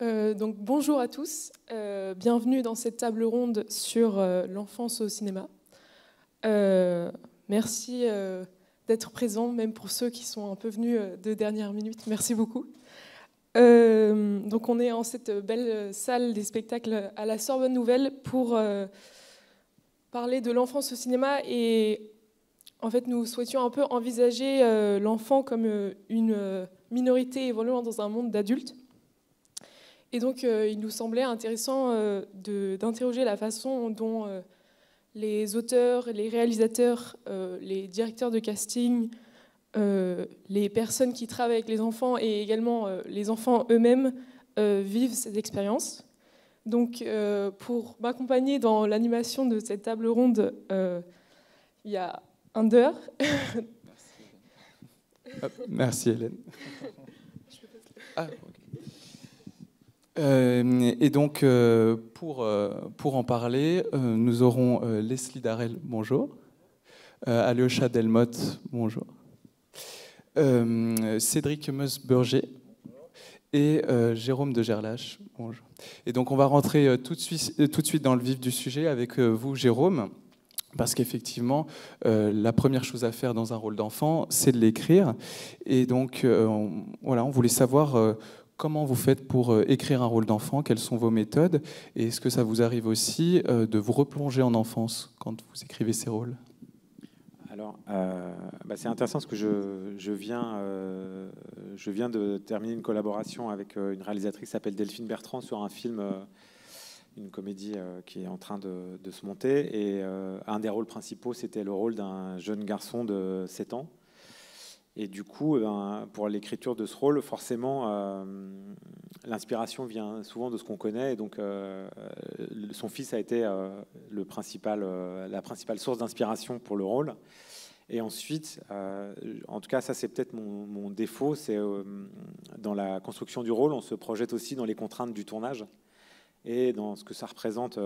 Donc bonjour à tous, bienvenue dans cette table ronde sur l'enfance au cinéma. Merci d'être présents, même pour ceux qui sont un peu venus de dernière minute, merci beaucoup. Donc on est en cette belle salle des spectacles à la Sorbonne Nouvelle pour parler de l'enfance au cinéma, et en fait nous souhaitions un peu envisager l'enfant comme une minorité évoluant dans un monde d'adultes. Et donc, il nous semblait intéressant d'interroger la façon dont les auteurs, les réalisateurs, les directeurs de casting, les personnes qui travaillent avec les enfants et également les enfants eux-mêmes vivent ces expériences. Donc, pour m'accompagner dans l'animation de cette table ronde, il y a Ander. Merci Hélène. Et donc, pour en parler, nous aurons Leslie Darel, bonjour. Alyosha Delmotte, bonjour. Cédric Meuse-Burger et Jérôme de Gerlache, bonjour. Et donc, on va rentrer tout de suite dans le vif du sujet avec vous, Jérôme, parce qu'effectivement, la première chose à faire dans un rôle d'enfant, c'est de l'écrire. Et donc, on voulait savoir comment vous faites pour écrire un rôle d'enfant, quelles sont vos méthodes, et est-ce que ça vous arrive aussi de vous replonger en enfance quand vous écrivez ces rôles? Alors, c'est intéressant parce que je viens de terminer une collaboration avec une réalisatrice qui s'appelle Delphine Bertrand sur un film, une comédie qui est en train de se monter. Et un des rôles principaux, c'était le rôle d'un jeune garçon de 7 ans. Et du coup, pour l'écriture de ce rôle, forcément, l'inspiration vient souvent de ce qu'on connaît. Et donc, son fils a été la principale source d'inspiration pour le rôle. Et ensuite, en tout cas, ça c'est peut-être mon défaut, c'est dans la construction du rôle, on se projette aussi dans les contraintes du tournage et dans ce que ça représente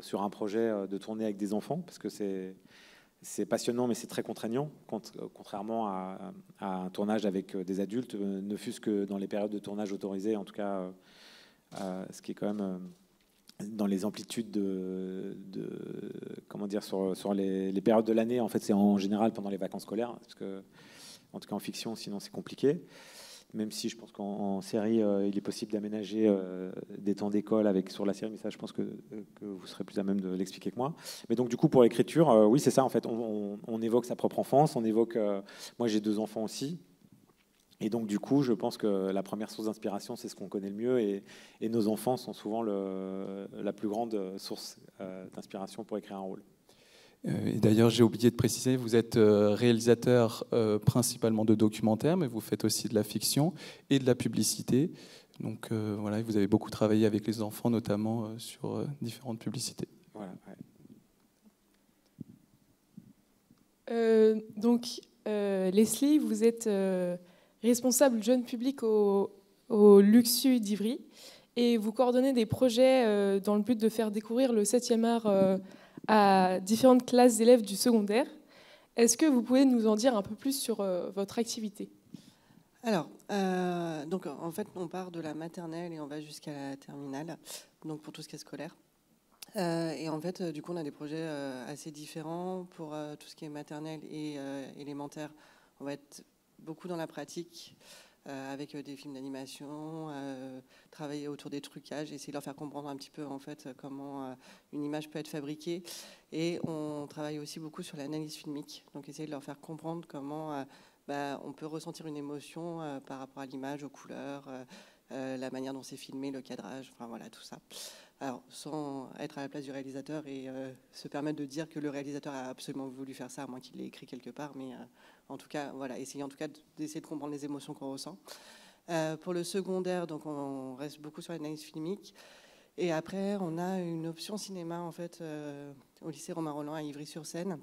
sur un projet de tourner avec des enfants, parce que c'est passionnant, mais c'est très contraignant, contrairement à un tournage avec des adultes, ne fût-ce que dans les périodes de tournage autorisées, en tout cas, ce qui est quand même dans les amplitudes comment dire, sur les périodes de l'année. En fait, c'est en général pendant les vacances scolaires, parce que, en tout cas en fiction, sinon c'est compliqué. Même si je pense qu'en série, il est possible d'aménager des temps d'école sur la série, mais ça, je pense que vous serez plus à même de l'expliquer que moi. Mais donc, du coup, pour l'écriture, oui, c'est ça, en fait. On évoque sa propre enfance, on évoque... moi, j'ai 2 enfants aussi. Et donc, du coup, je pense que la première source d'inspiration, c'est ce qu'on connaît le mieux. Et nos enfants sont souvent la plus grande source d'inspiration pour écrire un rôle. Et d'ailleurs, j'ai oublié de préciser, vous êtes réalisateur principalement de documentaires, mais vous faites aussi de la fiction et de la publicité. Donc voilà, vous avez beaucoup travaillé avec les enfants, notamment sur différentes publicités. Voilà, ouais. Donc, Leslie, vous êtes responsable jeune public au Luxu d'Ivry, et vous coordonnez des projets dans le but de faire découvrir le 7e art à différentes classes d'élèves du secondaire. Est-ce que vous pouvez nous en dire un peu plus sur votre activité? Alors, donc en fait, on part de la maternelle et on va jusqu'à la terminale, donc pour tout ce qui est scolaire. Et en fait, du coup, on a des projets assez différents. Pour tout ce qui est maternelle et élémentaire, on va être beaucoup dans la pratique, avec des films d'animation, travailler autour des trucages, essayer de leur faire comprendre un petit peu en fait comment une image peut être fabriquée. Et on travaille aussi beaucoup sur l'analyse filmique, donc essayer de leur faire comprendre comment on peut ressentir une émotion par rapport à l'image, aux couleurs, la manière dont c'est filmé, le cadrage, enfin voilà, tout ça. Alors, sans être à la place du réalisateur et se permettre de dire que le réalisateur a absolument voulu faire ça, à moins qu'il l'ait écrit quelque part, mais en tout cas, voilà, essayer en tout cas d'essayer de comprendre les émotions qu'on ressent. Pour le secondaire, donc on reste beaucoup sur l'analyse filmique. Et après, on a une option cinéma en fait au lycée Romain Rolland à Ivry-sur-Seine.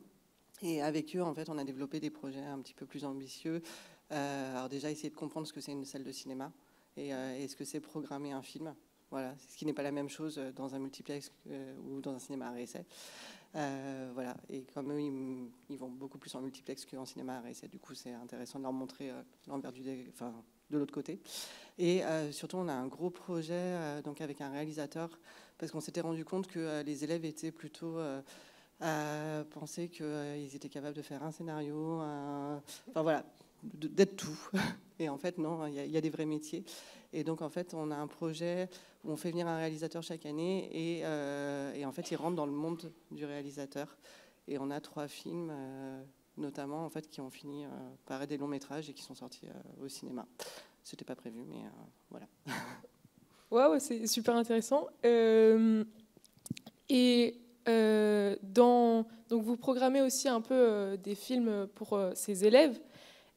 Et avec eux, en fait, on a développé des projets un petit peu plus ambitieux. Alors déjà, essayer de comprendre ce que c'est une salle de cinéma et ce que c'est programmer un film. Voilà, ce qui n'est pas la même chose dans un multiplex ou dans un cinéma à essai. Voilà, et comme eux, ils vont beaucoup plus en multiplex qu'en cinéma à essai. Du coup, c'est intéressant de leur montrer l'envers de l'autre côté. Et surtout, on a un gros projet donc avec un réalisateur, parce qu'on s'était rendu compte que les élèves étaient plutôt à penser qu'ils étaient capables de faire un scénario, enfin voilà, d'être tout. Et en fait, non, il y a des vrais métiers. Et donc, en fait, on a un projet où on fait venir un réalisateur chaque année et en fait, il rentre dans le monde du réalisateur. Et on a 3 films, notamment, en fait, qui ont fini par être des longs métrages et qui sont sortis au cinéma. C'était pas prévu, mais voilà. Ouais, c'est super intéressant. Donc vous programmez aussi un peu des films pour ces élèves.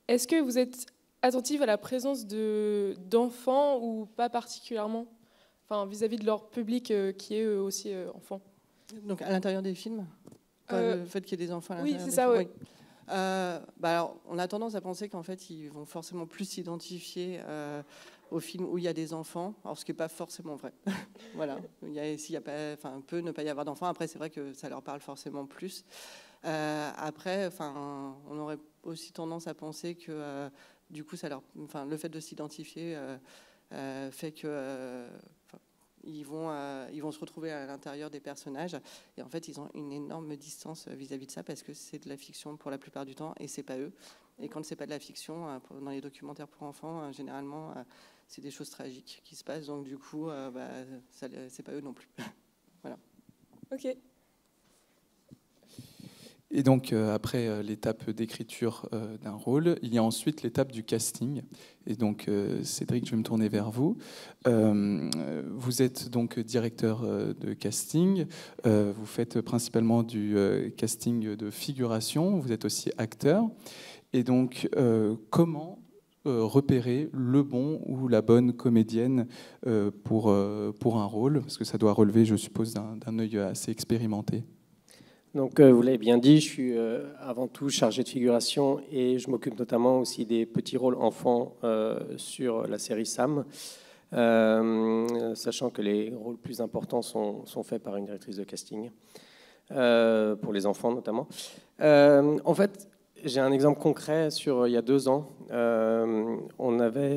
Est-ce que vous êtes attentive à la présence d'enfants ou pas particulièrement, enfin, vis-à-vis de leur public qui est eux aussi enfants? Donc à l'intérieur des films, le fait qu'il y ait des enfants à oui, l'intérieur c'est des ça, films, ouais. oui. Alors, on a tendance à penser qu'en fait, ils vont forcément plus s'identifier aux films où il y a des enfants, alors ce qui n'est pas forcément vrai. Voilà, peut ne pas y avoir d'enfants. Après, c'est vrai que ça leur parle forcément plus. Après, on aurait aussi tendance à penser que du coup, le fait de s'identifier fait que ils vont se retrouver à l'intérieur des personnages et en fait ils ont une énorme distance vis-à-vis de ça parce que c'est de la fiction pour la plupart du temps et c'est pas eux. Et quand c'est pas de la fiction, dans les documentaires pour enfants, généralement c'est des choses tragiques qui se passent, donc du coup c'est pas eux non plus. Voilà. Ok. Et donc, après l'étape d'écriture d'un rôle, il y a ensuite l'étape du casting. Et donc, Cédric, je vais me tourner vers vous. Vous êtes donc directeur de casting. Vous faites principalement du casting de figuration. Vous êtes aussi acteur. Et donc, comment repérer le bon ou la bonne comédienne pour un rôle? Parce que ça doit relever, je suppose, d'un œil assez expérimenté. Donc, vous l'avez bien dit, je suis avant tout chargé de figuration et je m'occupe notamment aussi des petits rôles enfants sur la série Sam, sachant que les rôles plus importants sont faits par une directrice de casting, pour les enfants notamment. En fait, j'ai un exemple concret il y a 2 ans.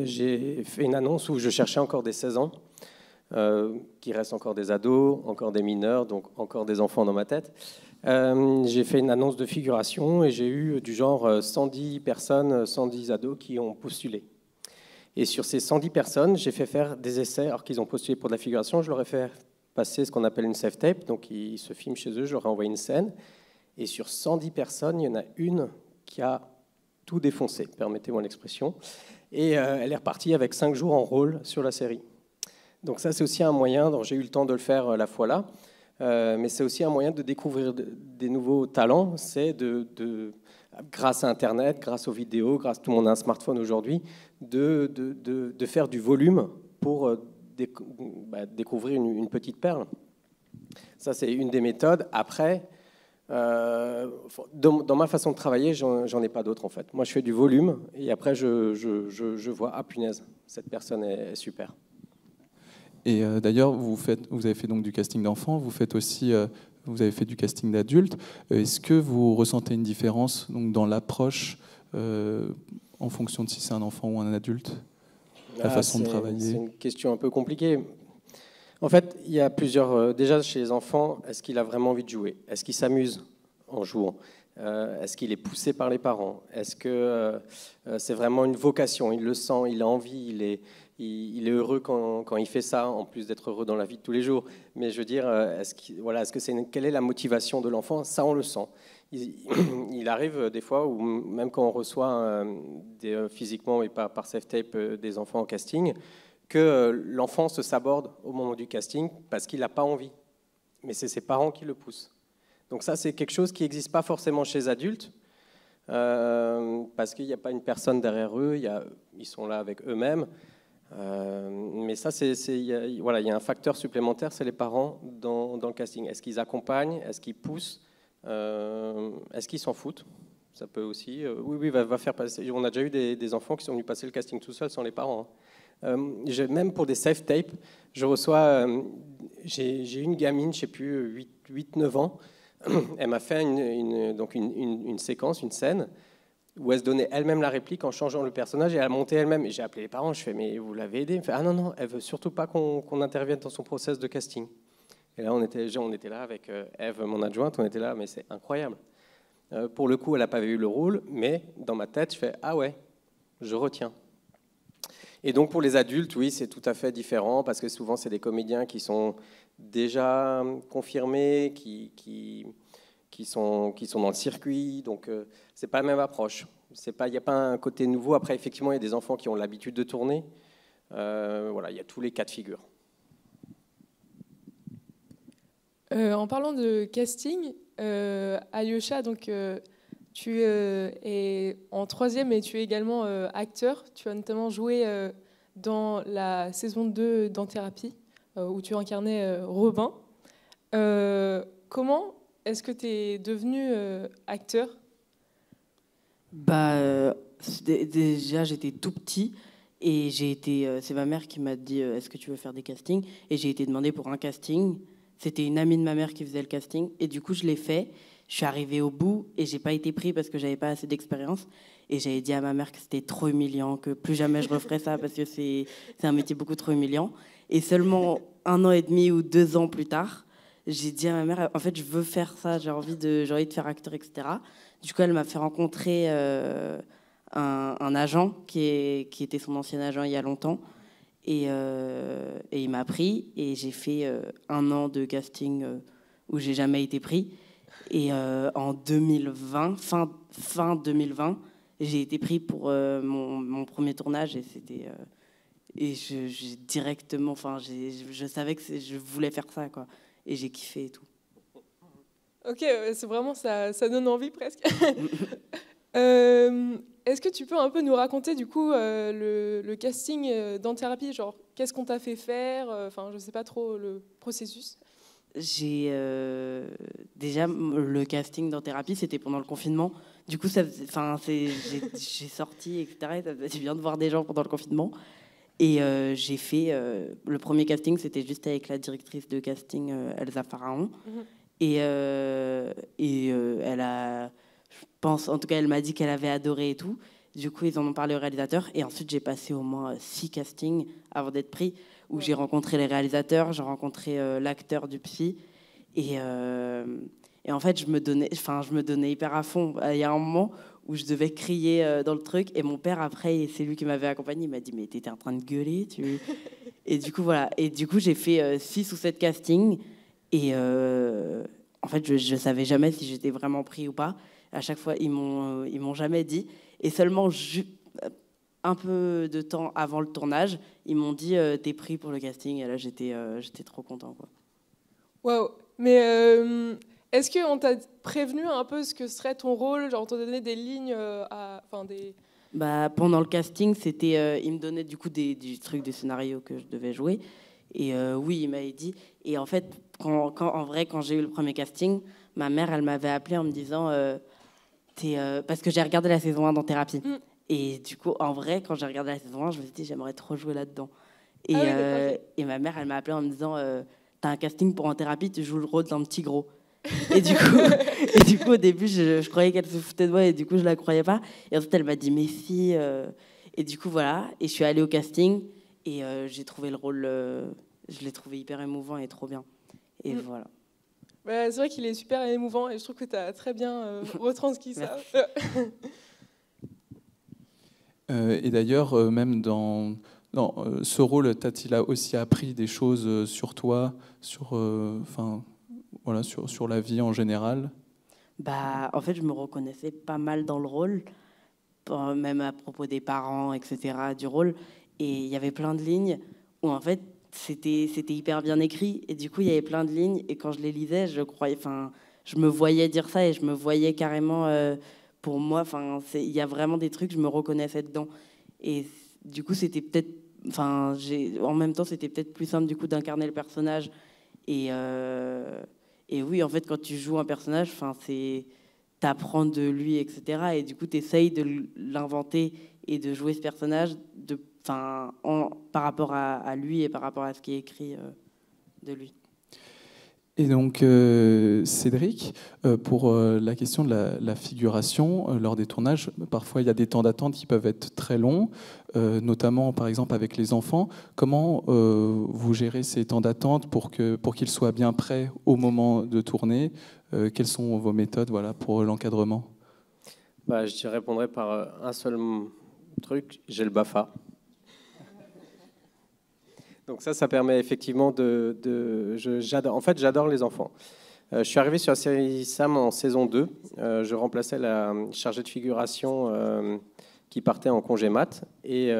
J'ai fait une annonce où je cherchais encore des 16 ans, qui restent encore des ados, encore des mineurs, donc encore des enfants dans ma tête. J'ai fait une annonce de figuration et j'ai eu du genre 110 personnes, 110 ados qui ont postulé. Et sur ces 110 personnes, j'ai fait faire des essais. Alors qu'ils ont postulé pour de la figuration, je leur ai fait passer ce qu'on appelle une self-tape. Donc ils se filment chez eux, je leur ai envoyé une scène. Et sur 110 personnes, il y en a une qui a tout défoncé, permettez-moi l'expression. Et elle est repartie avec 5 jours en rôle sur la série. Donc ça, c'est aussi un moyen, dont j'ai eu le temps de le faire la fois là, mais c'est aussi un moyen de découvrir des nouveaux talents. C'est grâce à Internet, grâce aux vidéos, tout le monde a un smartphone aujourd'hui, de faire du volume pour découvrir une petite perle. Ça, c'est une des méthodes. Après, dans ma façon de travailler, j'en ai pas d'autres en fait. Moi, je fais du volume et après, je vois, ah punaise, cette personne est super. Et d'ailleurs, vous avez fait donc du casting d'enfants, vous avez fait du casting d'adultes. Est-ce que vous ressentez une différence donc, dans l'approche en fonction de si c'est un enfant ou un adulte, la façon de travailler? C'est une question un peu compliquée. En fait, il y a plusieurs... déjà, chez les enfants, est-ce qu'il a vraiment envie de jouer? Est-ce qu'il s'amuse en jouant? Est-ce qu'il est poussé par les parents? Est-ce que c'est vraiment une vocation? Il le sent, il a envie, il est heureux quand il fait ça, en plus d'être heureux dans la vie de tous les jours. Mais je veux dire, quelle est la motivation de l'enfant? Ça, on le sent. Il arrive des fois, ou même quand on reçoit physiquement et pas par self-tape des enfants en casting, que l'enfant se saborde au moment du casting parce qu'il n'a pas envie. Mais c'est ses parents qui le poussent. Donc ça, c'est quelque chose qui n'existe pas forcément chez les adultes, parce qu'il n'y a pas une personne derrière eux, ils sont là avec eux-mêmes. Mais ça, il y a un facteur supplémentaire, c'est les parents dans le casting. Est-ce qu'ils accompagnent? Est-ce qu'ils poussent? Est-ce qu'ils s'en foutent? Ça peut aussi. Oui, va faire passer. On a déjà eu des enfants qui sont venus passer le casting tout seuls sans les parents. Même pour des self-tapes, je reçois. J'ai une gamine, je ne sais plus, 8-9 ans. Elle m'a fait une séquence, une scène. où elle se donnait elle-même la réplique en changeant le personnage et elle montait elle-même. Et j'ai appelé les parents, je fais mais vous l'avez aidé? Elle fait ah non, elle veut surtout pas qu'on intervienne dans son process de casting. Et là on était là avec Eve, mon adjointe, on était là, mais c'est incroyable. Pour le coup, elle n'a pas eu le rôle, mais dans ma tête, je fais ah ouais, je retiens. Et donc pour les adultes, oui, c'est tout à fait différent parce que souvent c'est des comédiens qui sont déjà confirmés, qui sont dans le circuit, donc c'est pas la même approche. Il n'y a pas un côté nouveau. Après, effectivement, il y a des enfants qui ont l'habitude de tourner. Voilà, il y a tous les cas de figure. En parlant de casting, Alyosha, donc, tu es en 3e et tu es également acteur. Tu as notamment joué dans la saison 2 d'En-Thérapie, où tu incarnais Robin. Comment est-ce que tu es devenu acteur? Déjà, j'étais tout petit et c'est ma mère qui m'a dit est-ce que tu veux faire des castings? Et j'ai été demandée pour un casting. C'était une amie de ma mère qui faisait le casting et du coup je l'ai fait. Je suis arrivée au bout et j'ai pas été prise parce que j'avais pas assez d'expérience. Et j'avais dit à ma mère que c'était trop humiliant, que plus jamais je referais ça parce que c'est un métier beaucoup trop humiliant. Et seulement 1 an et demi ou 2 ans plus tard, j'ai dit à ma mère, en fait, je veux faire ça, j'ai envie de faire acteur, etc. Du coup, elle m'a fait rencontrer un agent qui était son ancien agent il y a longtemps. Et il m'a pris et j'ai fait 1 an de casting où j'ai jamais été pris. Et en 2020, fin 2020, j'ai été pris pour mon premier tournage et c'était et j'ai directement, enfin, je savais que je voulais faire ça, quoi. Et j'ai kiffé et tout. Ok, c'est vraiment ça donne envie presque. Est-ce que tu peux un peu nous raconter du coup le casting d'En-Thérapie, genre qu'est-ce qu'on t'a fait faire, enfin je sais pas trop le processus. J'ai déjà le casting d'En-Thérapie, c'était pendant le confinement. Du coup, j'ai sorti, etc. Ça faisait du bien de voir des gens pendant le confinement. Et j'ai fait le premier casting, c'était juste avec la directrice de casting Elsa Pharaon. Et elle a, je pense, en tout cas, elle m'a dit qu'elle avait adoré et tout. Du coup, ils en ont parlé au réalisateur. Et ensuite, j'ai passé au moins 6 castings avant d'être pris, où j'ai rencontré les réalisateurs, j'ai rencontré l'acteur du psy. Et en fait, je me donnais hyper à fond. Il y a un moment où je devais crier dans le truc. Et mon père, après, c'est lui qui m'avait accompagné, il m'a dit « Mais t'étais en train de gueuler Et du coup, voilà. Et du coup, j'ai fait 6 ou 7 castings. Et en fait, je ne savais jamais si j'étais vraiment pris ou pas. À chaque fois, ils m'ont jamais dit. Et seulement un peu de temps avant le tournage, ils m'ont dit t'es pris pour le casting. Et là, j'étais trop content, quoi. Waouh. Mais est-ce qu'on t'a prévenu un peu ce que serait ton rôle, genre on t'a donné des lignes Pendant le casting, ils me donnaient du coup des trucs, des scénarios que je devais jouer. Et oui, il m'avait dit. Et en fait, quand j'ai eu le premier casting, ma mère, elle m'avait appelé en me disant parce que j'ai regardé la saison 1 d'En-Thérapie. Et du coup, en vrai, quand j'ai regardé la saison 1, je me suis dit j'aimerais trop jouer là-dedans. Et, et ma mère, elle m'a appelé en me disant t'as un casting pour En-Thérapie, tu joues le rôle d'un petit gros. Et du coup, au début, je croyais qu'elle se foutait de moi et du coup, je la croyais pas. Et ensuite, elle m'a dit mais si. Et du coup, voilà. Et je suis allée au casting et j'ai trouvé le rôle. Je l'ai trouvé hyper émouvant et trop bien. Et voilà. Bah, c'est vrai qu'il est super émouvant et je trouve que tu as très bien retranscrit ça. Et d'ailleurs, même dans ce rôle, t'a-t-il aussi appris des choses sur toi, sur la vie en général? En fait, je me reconnaissais pas mal dans le rôle, même à propos des parents, etc., du rôle. Et il y avait plein de lignes où, en fait, c'était hyper bien écrit. Et du coup, il y avait plein de lignes. Et quand je les lisais, je me voyais dire ça et je me voyais carrément... pour moi, il y a vraiment des trucs, je me reconnaissais dedans. Et du coup, c'était peut-être... en même temps, c'était peut-être plus simple du coup d'incarner le personnage. Et oui, en fait, quand tu joues un personnage, t'apprends de lui, etc. Et du coup, t'essayes de l'inventer et de jouer ce personnage par rapport à lui et par rapport à ce qui est écrit de lui. Et donc, Cédric, pour la question de la figuration, lors des tournages, parfois il y a des temps d'attente qui peuvent être très longs, notamment par exemple avec les enfants. Comment vous gérez ces temps d'attente pour qu'ils soient bien prêts au moment de tourner? Quelles sont vos méthodes, voilà, pour l'encadrement? Je répondrai par un seul truc, j'ai le BAFA. Donc ça permet effectivement en fait, j'adore les enfants. Je suis arrivé sur la série Sam en saison 2. Je remplaçais la chargée de figuration qui partait en congé mat. Et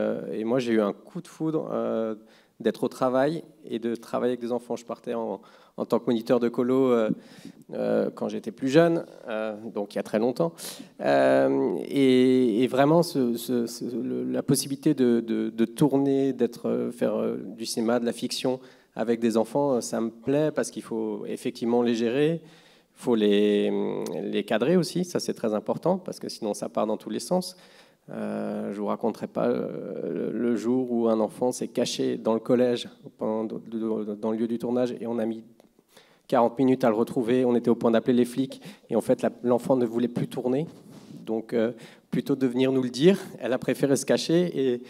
moi, j'ai eu un coup de foudre d'être au travail et de travailler avec des enfants. Je partais en tant que moniteur de colo quand j'étais plus jeune, donc il y a très longtemps. Et vraiment, la possibilité de tourner, faire du cinéma, de la fiction avec des enfants, ça me plaît parce qu'il faut effectivement les gérer, il faut les cadrer aussi, ça c'est très important parce que sinon ça part dans tous les sens. Je ne vous raconterai pas le jour où un enfant s'est caché dans le collège, dans le lieu du tournage, et on a mis 40 minutes à le retrouver. On était au point d'appeler les flics, et en fait, l'enfant ne voulait plus tourner. Donc, plutôt de venir nous le dire, elle a préféré se cacher,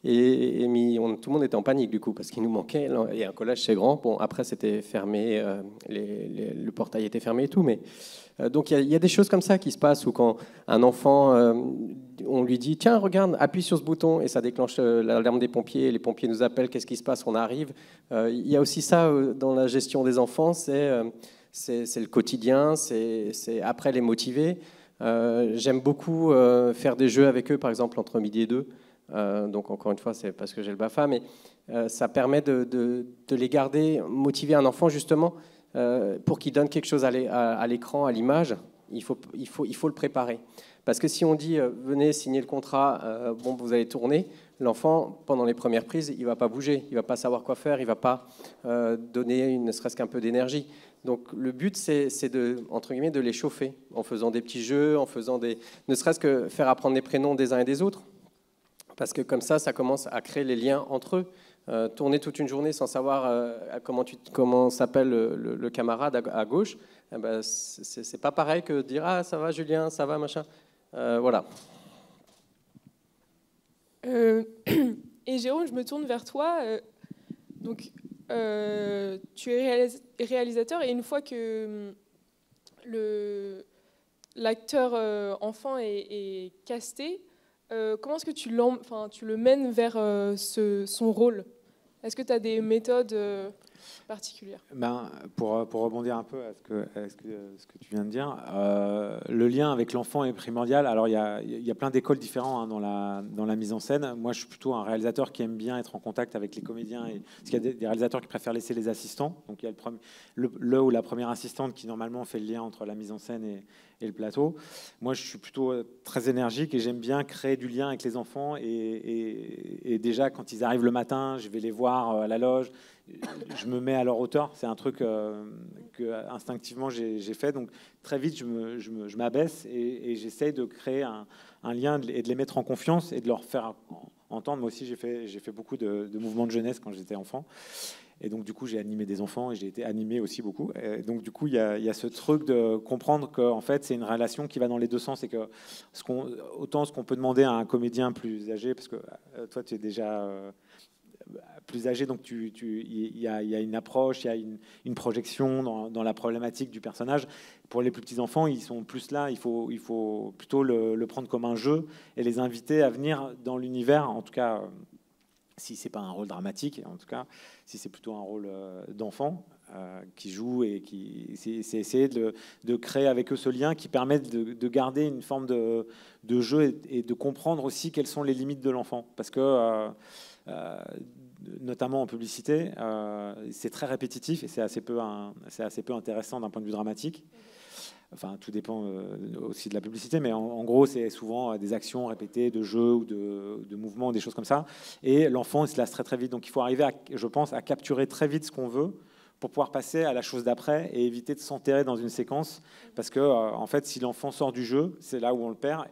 tout le monde était en panique, du coup, parce qu'il nous manquait. Et un collège, c'est grand. Bon, après, c'était fermé, le portail était fermé et tout, mais... Donc il y a des choses comme ça qui se passent où quand un enfant, on lui dit tiens regarde, appuie sur ce bouton et ça déclenche l'alarme des pompiers, les pompiers nous appellent, qu'est-ce qui se passe, on arrive. Il y a aussi ça dans la gestion des enfants, c'est le quotidien, c'est après les motiver. J'aime beaucoup faire des jeux avec eux, par exemple entre midi et 2. Donc encore une fois, c'est parce que j'ai le BAFA, mais ça permet de les garder, motiver un enfant justement. Pour qu'il donne quelque chose à l'écran, à l'image, il faut le préparer. Parce que si on dit venez signer le contrat, vous allez tourner, l'enfant, pendant les premières prises, il ne va pas bouger, il ne va pas savoir quoi faire, il ne va pas donner ne serait-ce qu'un peu d'énergie. Donc le but, c'est entre guillemets, de les chauffer en faisant des petits jeux, en faisant ne serait-ce que faire apprendre les prénoms des uns et des autres. Parce que comme ça commence à créer les liens entre eux. Tourner toute une journée sans savoir comment s'appelle le camarade à gauche, c'est pas pareil que de dire ah ça va Julien, ça va machin. Voilà. Et Jérôme, je me tourne vers toi. Donc tu es réalisateur et une fois que l'acteur enfant est casté, comment est-ce que tu le mènes vers son rôle? Est-ce que tu as des méthodes particulières? Pour rebondir un peu à ce que tu viens de dire, le lien avec l'enfant est primordial. Alors, il y a plein d'écoles différentes dans la mise en scène. Moi, je suis plutôt un réalisateur qui aime bien être en contact avec les comédiens. Parce qu'il y a des réalisateurs qui préfèrent laisser les assistants. Donc, il y a le ou la première assistante qui, normalement, fait le lien entre la mise en scène et le plateau. Moi, je suis plutôt très énergique et j'aime bien créer du lien avec les enfants. Et déjà, quand ils arrivent le matin, je vais les voir à la loge. Je me mets à leur hauteur. C'est un truc que instinctivement j'ai fait. Donc très vite, je m'abaisse et j'essaye de créer un lien et de les mettre en confiance et de leur faire entendre. Moi aussi, j'ai fait beaucoup de mouvements de jeunesse quand j'étais enfant. Et donc, du coup, j'ai animé des enfants et j'ai été animé aussi beaucoup. Et donc, du coup, il y a ce truc de comprendre qu'en fait, c'est une relation qui va dans les deux sens et que autant ce qu'on peut demander à un comédien plus âgé, parce que toi, tu es déjà plus âgé, donc il y a une approche, il y a une projection dans la problématique du personnage. Pour les plus petits enfants, ils sont plus là, il faut plutôt le prendre comme un jeu et les inviter à venir dans l'univers, en tout cas... si c'est pas un rôle dramatique, en tout cas, si c'est plutôt un rôle d'enfant qui joue et c'est essayer de créer avec eux ce lien qui permet de garder une forme de jeu et de comprendre aussi quelles sont les limites de l'enfant. Parce que, notamment en publicité, c'est très répétitif et c'est assez peu intéressant d'un point de vue dramatique. Enfin, tout dépend aussi de la publicité, mais en gros, c'est souvent des actions répétées de jeux ou de mouvements, des choses comme ça. Et l'enfant, il se lasse très très vite. Donc, il faut arriver, je pense, à capturer très vite ce qu'on veut pour pouvoir passer à la chose d'après et éviter de s'enterrer dans une séquence. Parce que, en fait, si l'enfant sort du jeu, c'est là où on le perd.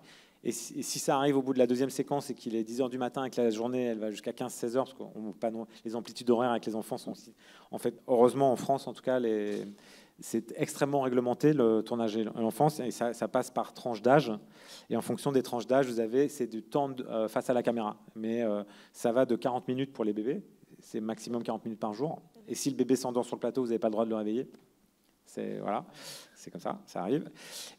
Et si ça arrive au bout de la deuxième séquence et qu'il est 10h du matin et que la journée elle va jusqu'à 15-16h, parce que les amplitudes horaires avec les enfants sont aussi... En fait, heureusement, en France, en tout cas, c'est extrêmement réglementé, le tournage à l'enfance, et ça passe par tranche d'âge. Et en fonction des tranches d'âge, c'est du temps face à la caméra. Mais ça va de 40 minutes pour les bébés, c'est maximum 40 minutes par jour. Et si le bébé s'endort sur le plateau, vous n'avez pas le droit de le réveiller. Voilà, c'est comme ça, ça arrive.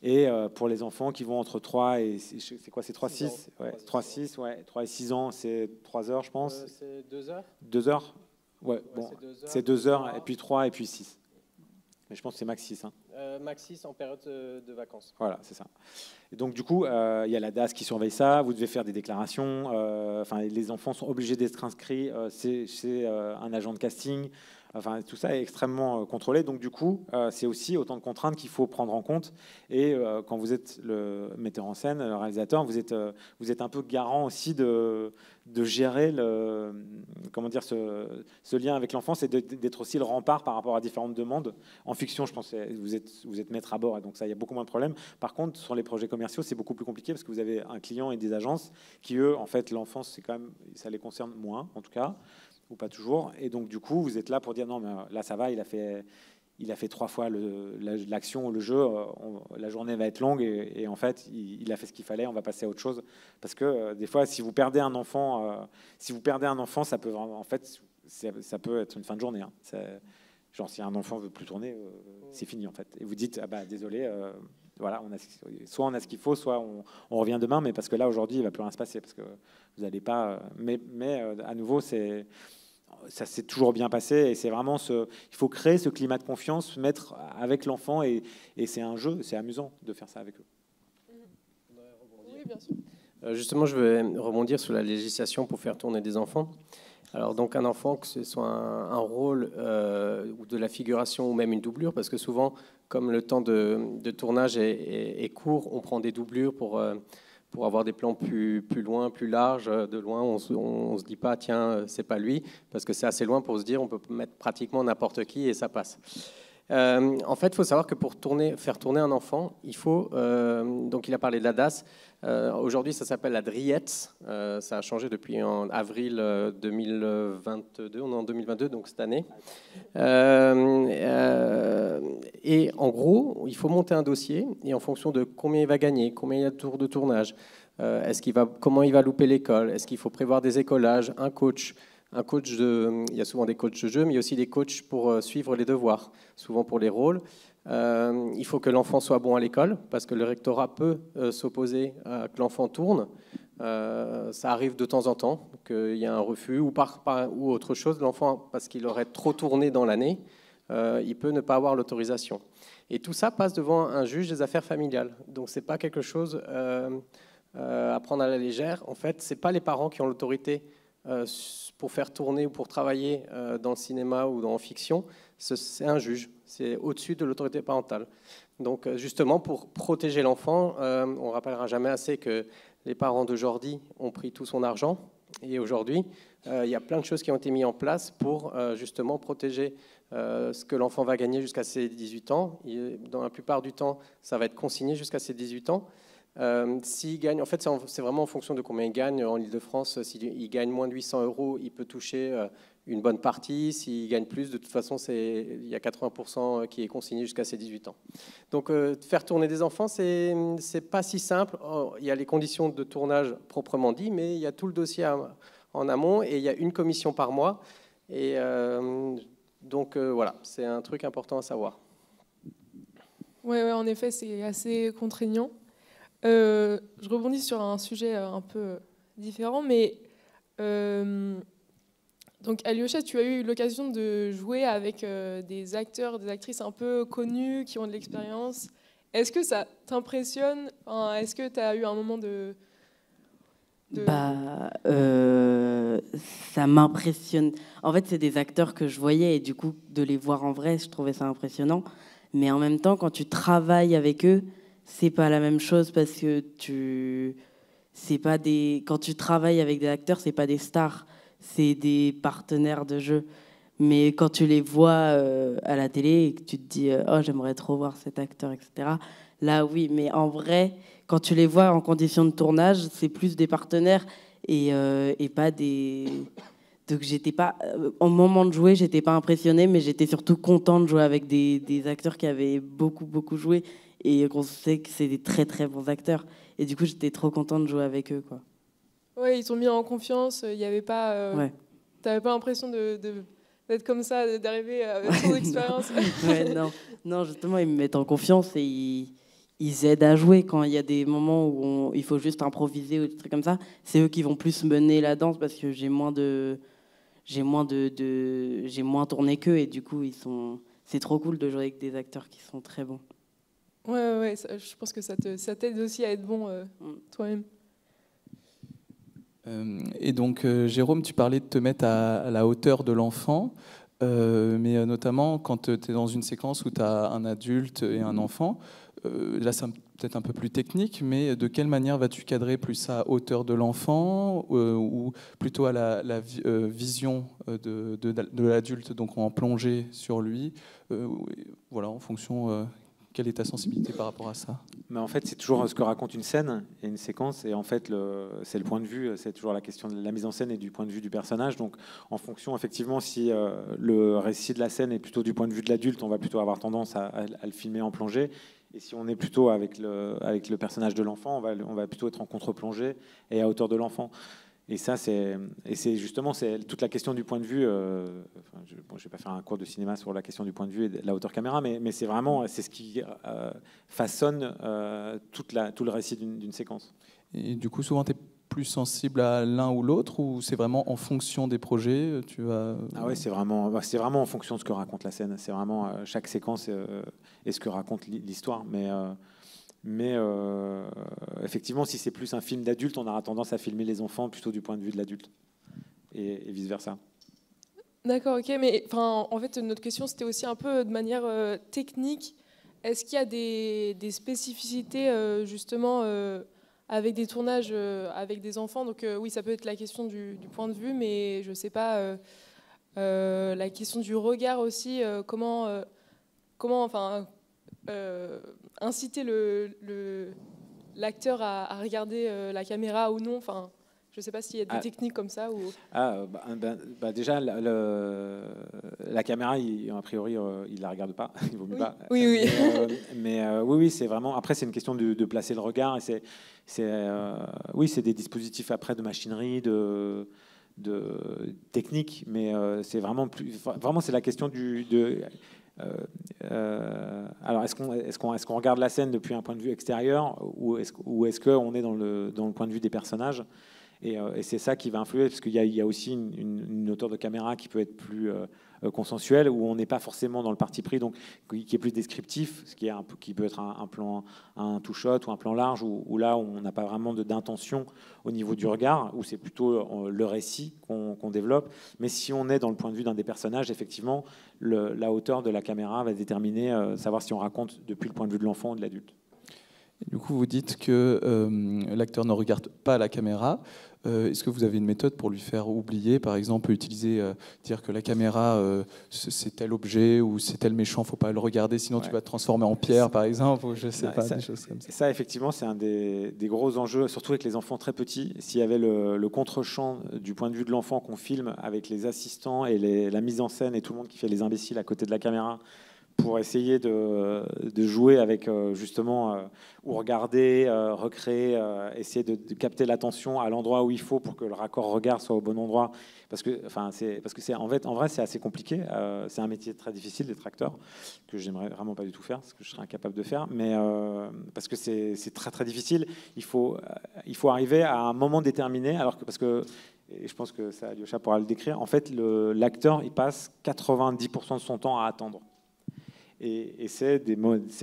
Et pour les enfants qui vont entre 3 et... C'est quoi, c'est 3-6 ouais, 3-6, ouais, 3 et 6 ans, c'est 3 heures, je pense. C'est 2 heures. 2 heures. Ouais, bon, c'est 2 heures, et puis 3, et puis 6. Mais je pense que c'est max 6. Hein. Max 6 en période de vacances. Voilà, c'est ça. Et donc, du coup, il y a la DAS qui surveille ça. Vous devez faire des déclarations. Les enfants sont obligés d'être inscrits. C'est un agent de casting. Enfin, tout ça est extrêmement contrôlé. Donc, du coup, c'est aussi autant de contraintes qu'il faut prendre en compte. Et quand vous êtes le metteur en scène, le réalisateur, vous êtes un peu garant aussi de gérer ce lien avec l'enfance et d'être aussi le rempart par rapport à différentes demandes. En fiction, je pense que vous êtes maître à bord, et donc ça, il y a beaucoup moins de problèmes. Par contre, sur les projets commerciaux, c'est beaucoup plus compliqué parce que vous avez un client et des agences qui, eux, en fait, l'enfance, c'est quand même, ça les concerne moins, en tout cas, ou pas toujours. Et donc, du coup, vous êtes là pour dire non, mais là, ça va, il a fait 3 fois l'action ou le jeu, la journée va être longue et en fait, il a fait ce qu'il fallait, on va passer à autre chose. Parce que des fois, si vous perdez un enfant, ça peut vraiment, en fait, ça peut être une fin de journée. Hein. Genre, si un enfant veut plus tourner, c'est fini en fait. Et vous dites, ah bah désolé, voilà, soit on a ce qu'il faut, soit on revient demain, mais parce que là, aujourd'hui, il ne va plus rien se passer, parce que vous n'allez pas... Mais à nouveau, ça s'est toujours bien passé, et c'est vraiment il faut créer ce climat de confiance, mettre avec l'enfant, et c'est un jeu, c'est amusant de faire ça avec eux. Oui, bien sûr. Justement, je vais rebondir sur la législation pour faire tourner des enfants. Alors donc un enfant, que ce soit un rôle ou de la figuration ou même une doublure, parce que souvent, comme le temps de tournage est court, on prend des doublures pour avoir des plans plus loin, plus larges. De loin, on se dit pas, tiens, c'est pas lui, parce que c'est assez loin pour se dire, on peut mettre pratiquement n'importe qui et ça passe. En fait, il faut savoir que pour faire tourner un enfant, il faut... donc il a parlé de la DAS. Aujourd'hui, ça s'appelle la Driette. Ça a changé depuis en avril 2022. On est en 2022, donc cette année. Et en gros, il faut monter un dossier et en fonction de combien il va gagner, combien il y a de tours de tournage, comment il va louper l'école, est-ce qu'il faut prévoir des écolages, un coach, il y a souvent des coachs de jeu, mais il y a aussi des coachs pour suivre les devoirs, souvent pour les rôles. Il faut que l'enfant soit bon à l'école, parce que le rectorat peut s'opposer à que l'enfant tourne. Ça arrive de temps en temps qu'il y a un refus ou autre chose. L'enfant, parce qu'il aurait trop tourné dans l'année, il peut ne pas avoir l'autorisation. Et tout ça passe devant un juge des affaires familiales. Donc c'est pas quelque chose à prendre à la légère. En fait, c'est pas les parents qui ont l'autorité pour faire tourner ou pour travailler dans le cinéma ou dans la fiction. C'est un juge. C'est au-dessus de l'autorité parentale. Donc justement, pour protéger l'enfant, on ne rappellera jamais assez que les parents d'aujourd'hui ont pris tout son argent. Et aujourd'hui, il y a plein de choses qui ont été mises en place pour justement protéger ce que l'enfant va gagner jusqu'à ses 18 ans. Dans la plupart du temps, ça va être consigné jusqu'à ses 18 ans. S'il gagne, en fait, c'est vraiment en fonction de combien il gagne. En Île-de-France, s'il gagne moins de 800 €, il peut toucher une bonne partie. S'il gagne plus, de toute façon, il y a 80% qui est consigné jusqu'à ses 18 ans. Donc, faire tourner des enfants, c'est pas si simple. Il y a les conditions de tournage proprement dit, mais il y a tout le dossier en amont et il y a une commission par mois. Et donc, voilà, c'est un truc important à savoir. Oui, en effet, c'est assez contraignant. Je rebondis sur un sujet un peu différent, mais donc Alyosha, tu as eu l'occasion de jouer avec des acteurs, des actrices un peu connus qui ont de l'expérience. Est-ce que ça t'impressionne? Est-ce que tu as eu un moment de... Ça m'impressionne. En fait, c'est des acteurs que je voyais et du coup, de les voir en vrai, je trouvais ça impressionnant. Mais en même temps, quand tu travailles avec eux, c'est pas la même chose parce que quand tu travailles avec des acteurs, c'est pas des stars, c'est des partenaires de jeu. Mais quand tu les vois à la télé et que tu te dis oh, j'aimerais trop voir cet acteur, etc. Là, oui, mais en vrai, quand tu les vois en conditions de tournage, c'est plus des partenaires et pas des Donc j'étais pas, au moment de jouer, j'étais pas impressionnée, mais j'étais surtout contente de jouer avec des acteurs qui avaient beaucoup joué et qu'on sait que c'est des très très bons acteurs. Et du coup, j'étais trop contente de jouer avec eux, quoi. Ouais, ils t'ont mis en confiance. Il y avait pas. Ouais. T'avais pas l'impression d'être comme ça, d'arriver avec ton expérience. Ouais, non, justement, ils me mettent en confiance et ils aident à jouer quand il y a des moments où il faut juste improviser ou des trucs comme ça. C'est eux qui vont plus mener la danse parce que j'ai moins tourné qu'eux et du coup c'est trop cool de jouer avec des acteurs qui sont très bons. Ouais, je pense que ça t'aide aussi à être bon toi-même. Et donc, Jérôme, tu parlais de te mettre à la hauteur de l'enfant, mais notamment quand tu es dans une séquence où tu as un adulte et un enfant. Là, c'est peut-être un peu plus technique, mais de quelle manière vas-tu cadrer plus à hauteur de l'enfant ou plutôt à la vision de l'adulte, donc en plongée sur lui, voilà, en fonction... Quelle est ta sensibilité par rapport à ça? Mais en fait, c'est toujours ce que raconte une scène et une séquence. Et en fait, c'est le point de vue, c'est toujours la question de la mise en scène et du point de vue du personnage. Donc, en fonction, effectivement, si le récit de la scène est plutôt du point de vue de l'adulte, on va plutôt avoir tendance à le filmer en plongée. Et si on est plutôt avec le personnage de l'enfant, on va plutôt être en contre-plongée et à hauteur de l'enfant. Et ça, c'est justement toute la question du point de vue. Je ne vais pas faire un cours de cinéma sur la question du point de vue et de la hauteur caméra, mais c'est ce qui façonne tout le récit d'une séquence. Et du coup, souvent, tu es plus sensible à l'un ou l'autre, ou c'est vraiment en fonction des projets Ah ouais, c'est vraiment en fonction de ce que raconte la scène. C'est vraiment chaque séquence et ce que raconte l'histoire. Mais effectivement, si c'est plus un film d'adulte, on aura tendance à filmer les enfants plutôt du point de vue de l'adulte et vice-versa. D'accord, ok. Mais en fait, notre question, c'était aussi un peu de manière technique. Est-ce qu'il y a des spécificités, justement, avec des tournages avec des enfants? Donc oui, ça peut être la question du point de vue, mais je ne sais pas, la question du regard aussi. Comment inciter l'acteur à regarder la caméra ou non. Enfin, je ne sais pas s'il y a des techniques comme ça. Déjà, la caméra, a priori, il ne la regarde pas. Il vaut mieux pas. Oui. Oui, c'est vraiment... Après, c'est une question de placer le regard. Et c'est des dispositifs après de machinerie, de technique, mais c'est vraiment c'est la question alors, est-ce qu'on regarde la scène depuis un point de vue extérieur ou est-ce qu'on est dans le point de vue des personnages et c'est ça qui va influer, parce qu'il y a aussi une hauteur de caméra qui peut être plus consensuelle, où on n'est pas forcément dans le parti pris, donc qui est plus descriptif, ce qui peut être un plan, un two-shot ou un plan large, où là on n'a pas vraiment d'intention au niveau du regard, où c'est plutôt le récit qu'on développe. Mais si on est dans le point de vue d'un des personnages, effectivement, la hauteur de la caméra va déterminer, savoir si on raconte depuis le point de vue de l'enfant ou de l'adulte. Du coup, vous dites que l'acteur ne regarde pas la caméra. Est-ce que vous avez une méthode pour lui faire oublier, par exemple, dire que la caméra, c'est tel objet ou c'est tel méchant, il ne faut pas le regarder, sinon tu vas te transformer en pierre, par exemple, ou je ne sais pas, des choses comme ça. Ça, effectivement, c'est un des gros enjeux, surtout avec les enfants très petits. S'il y avait le contre-champ du point de vue de l'enfant qu'on filme avec les assistants et la mise en scène et tout le monde qui fait les imbéciles à côté de la caméra, pour essayer de jouer avec justement ou regarder, recréer, essayer de capter l'attention à l'endroit où il faut pour que le raccord regard soit au bon endroit, parce que en vrai c'est assez compliqué, c'est un métier très difficile d'être acteur, que j'aimerais vraiment pas du tout faire, ce que je serais incapable de faire, mais parce que c'est très très difficile. Il faut arriver à un moment déterminé, et je pense que ça, Alyosha pourra le décrire. En fait, l'acteur, il passe 90% de son temps à attendre. Et c'est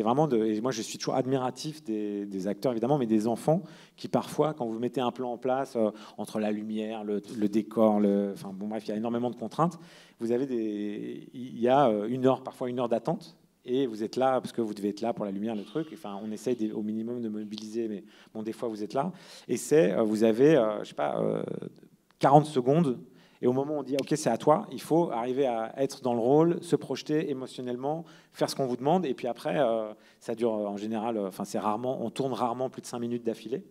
vraiment et moi je suis toujours admiratif des acteurs évidemment, mais des enfants qui parfois, quand vous mettez un plan en place entre la lumière, le décor, bref, il y a énormément de contraintes. Il y a parfois une heure d'attente. Et vous êtes là parce que vous devez être là pour la lumière, le truc. Enfin, on essaye au minimum de mobiliser, mais bon, des fois vous êtes là. Et vous avez, 40 secondes. Et au moment où on dit « Ok, c'est à toi », il faut arriver à être dans le rôle, se projeter émotionnellement, faire ce qu'on vous demande. Et puis après, ça dure en général, on tourne rarement plus de 5 minutes d'affilée.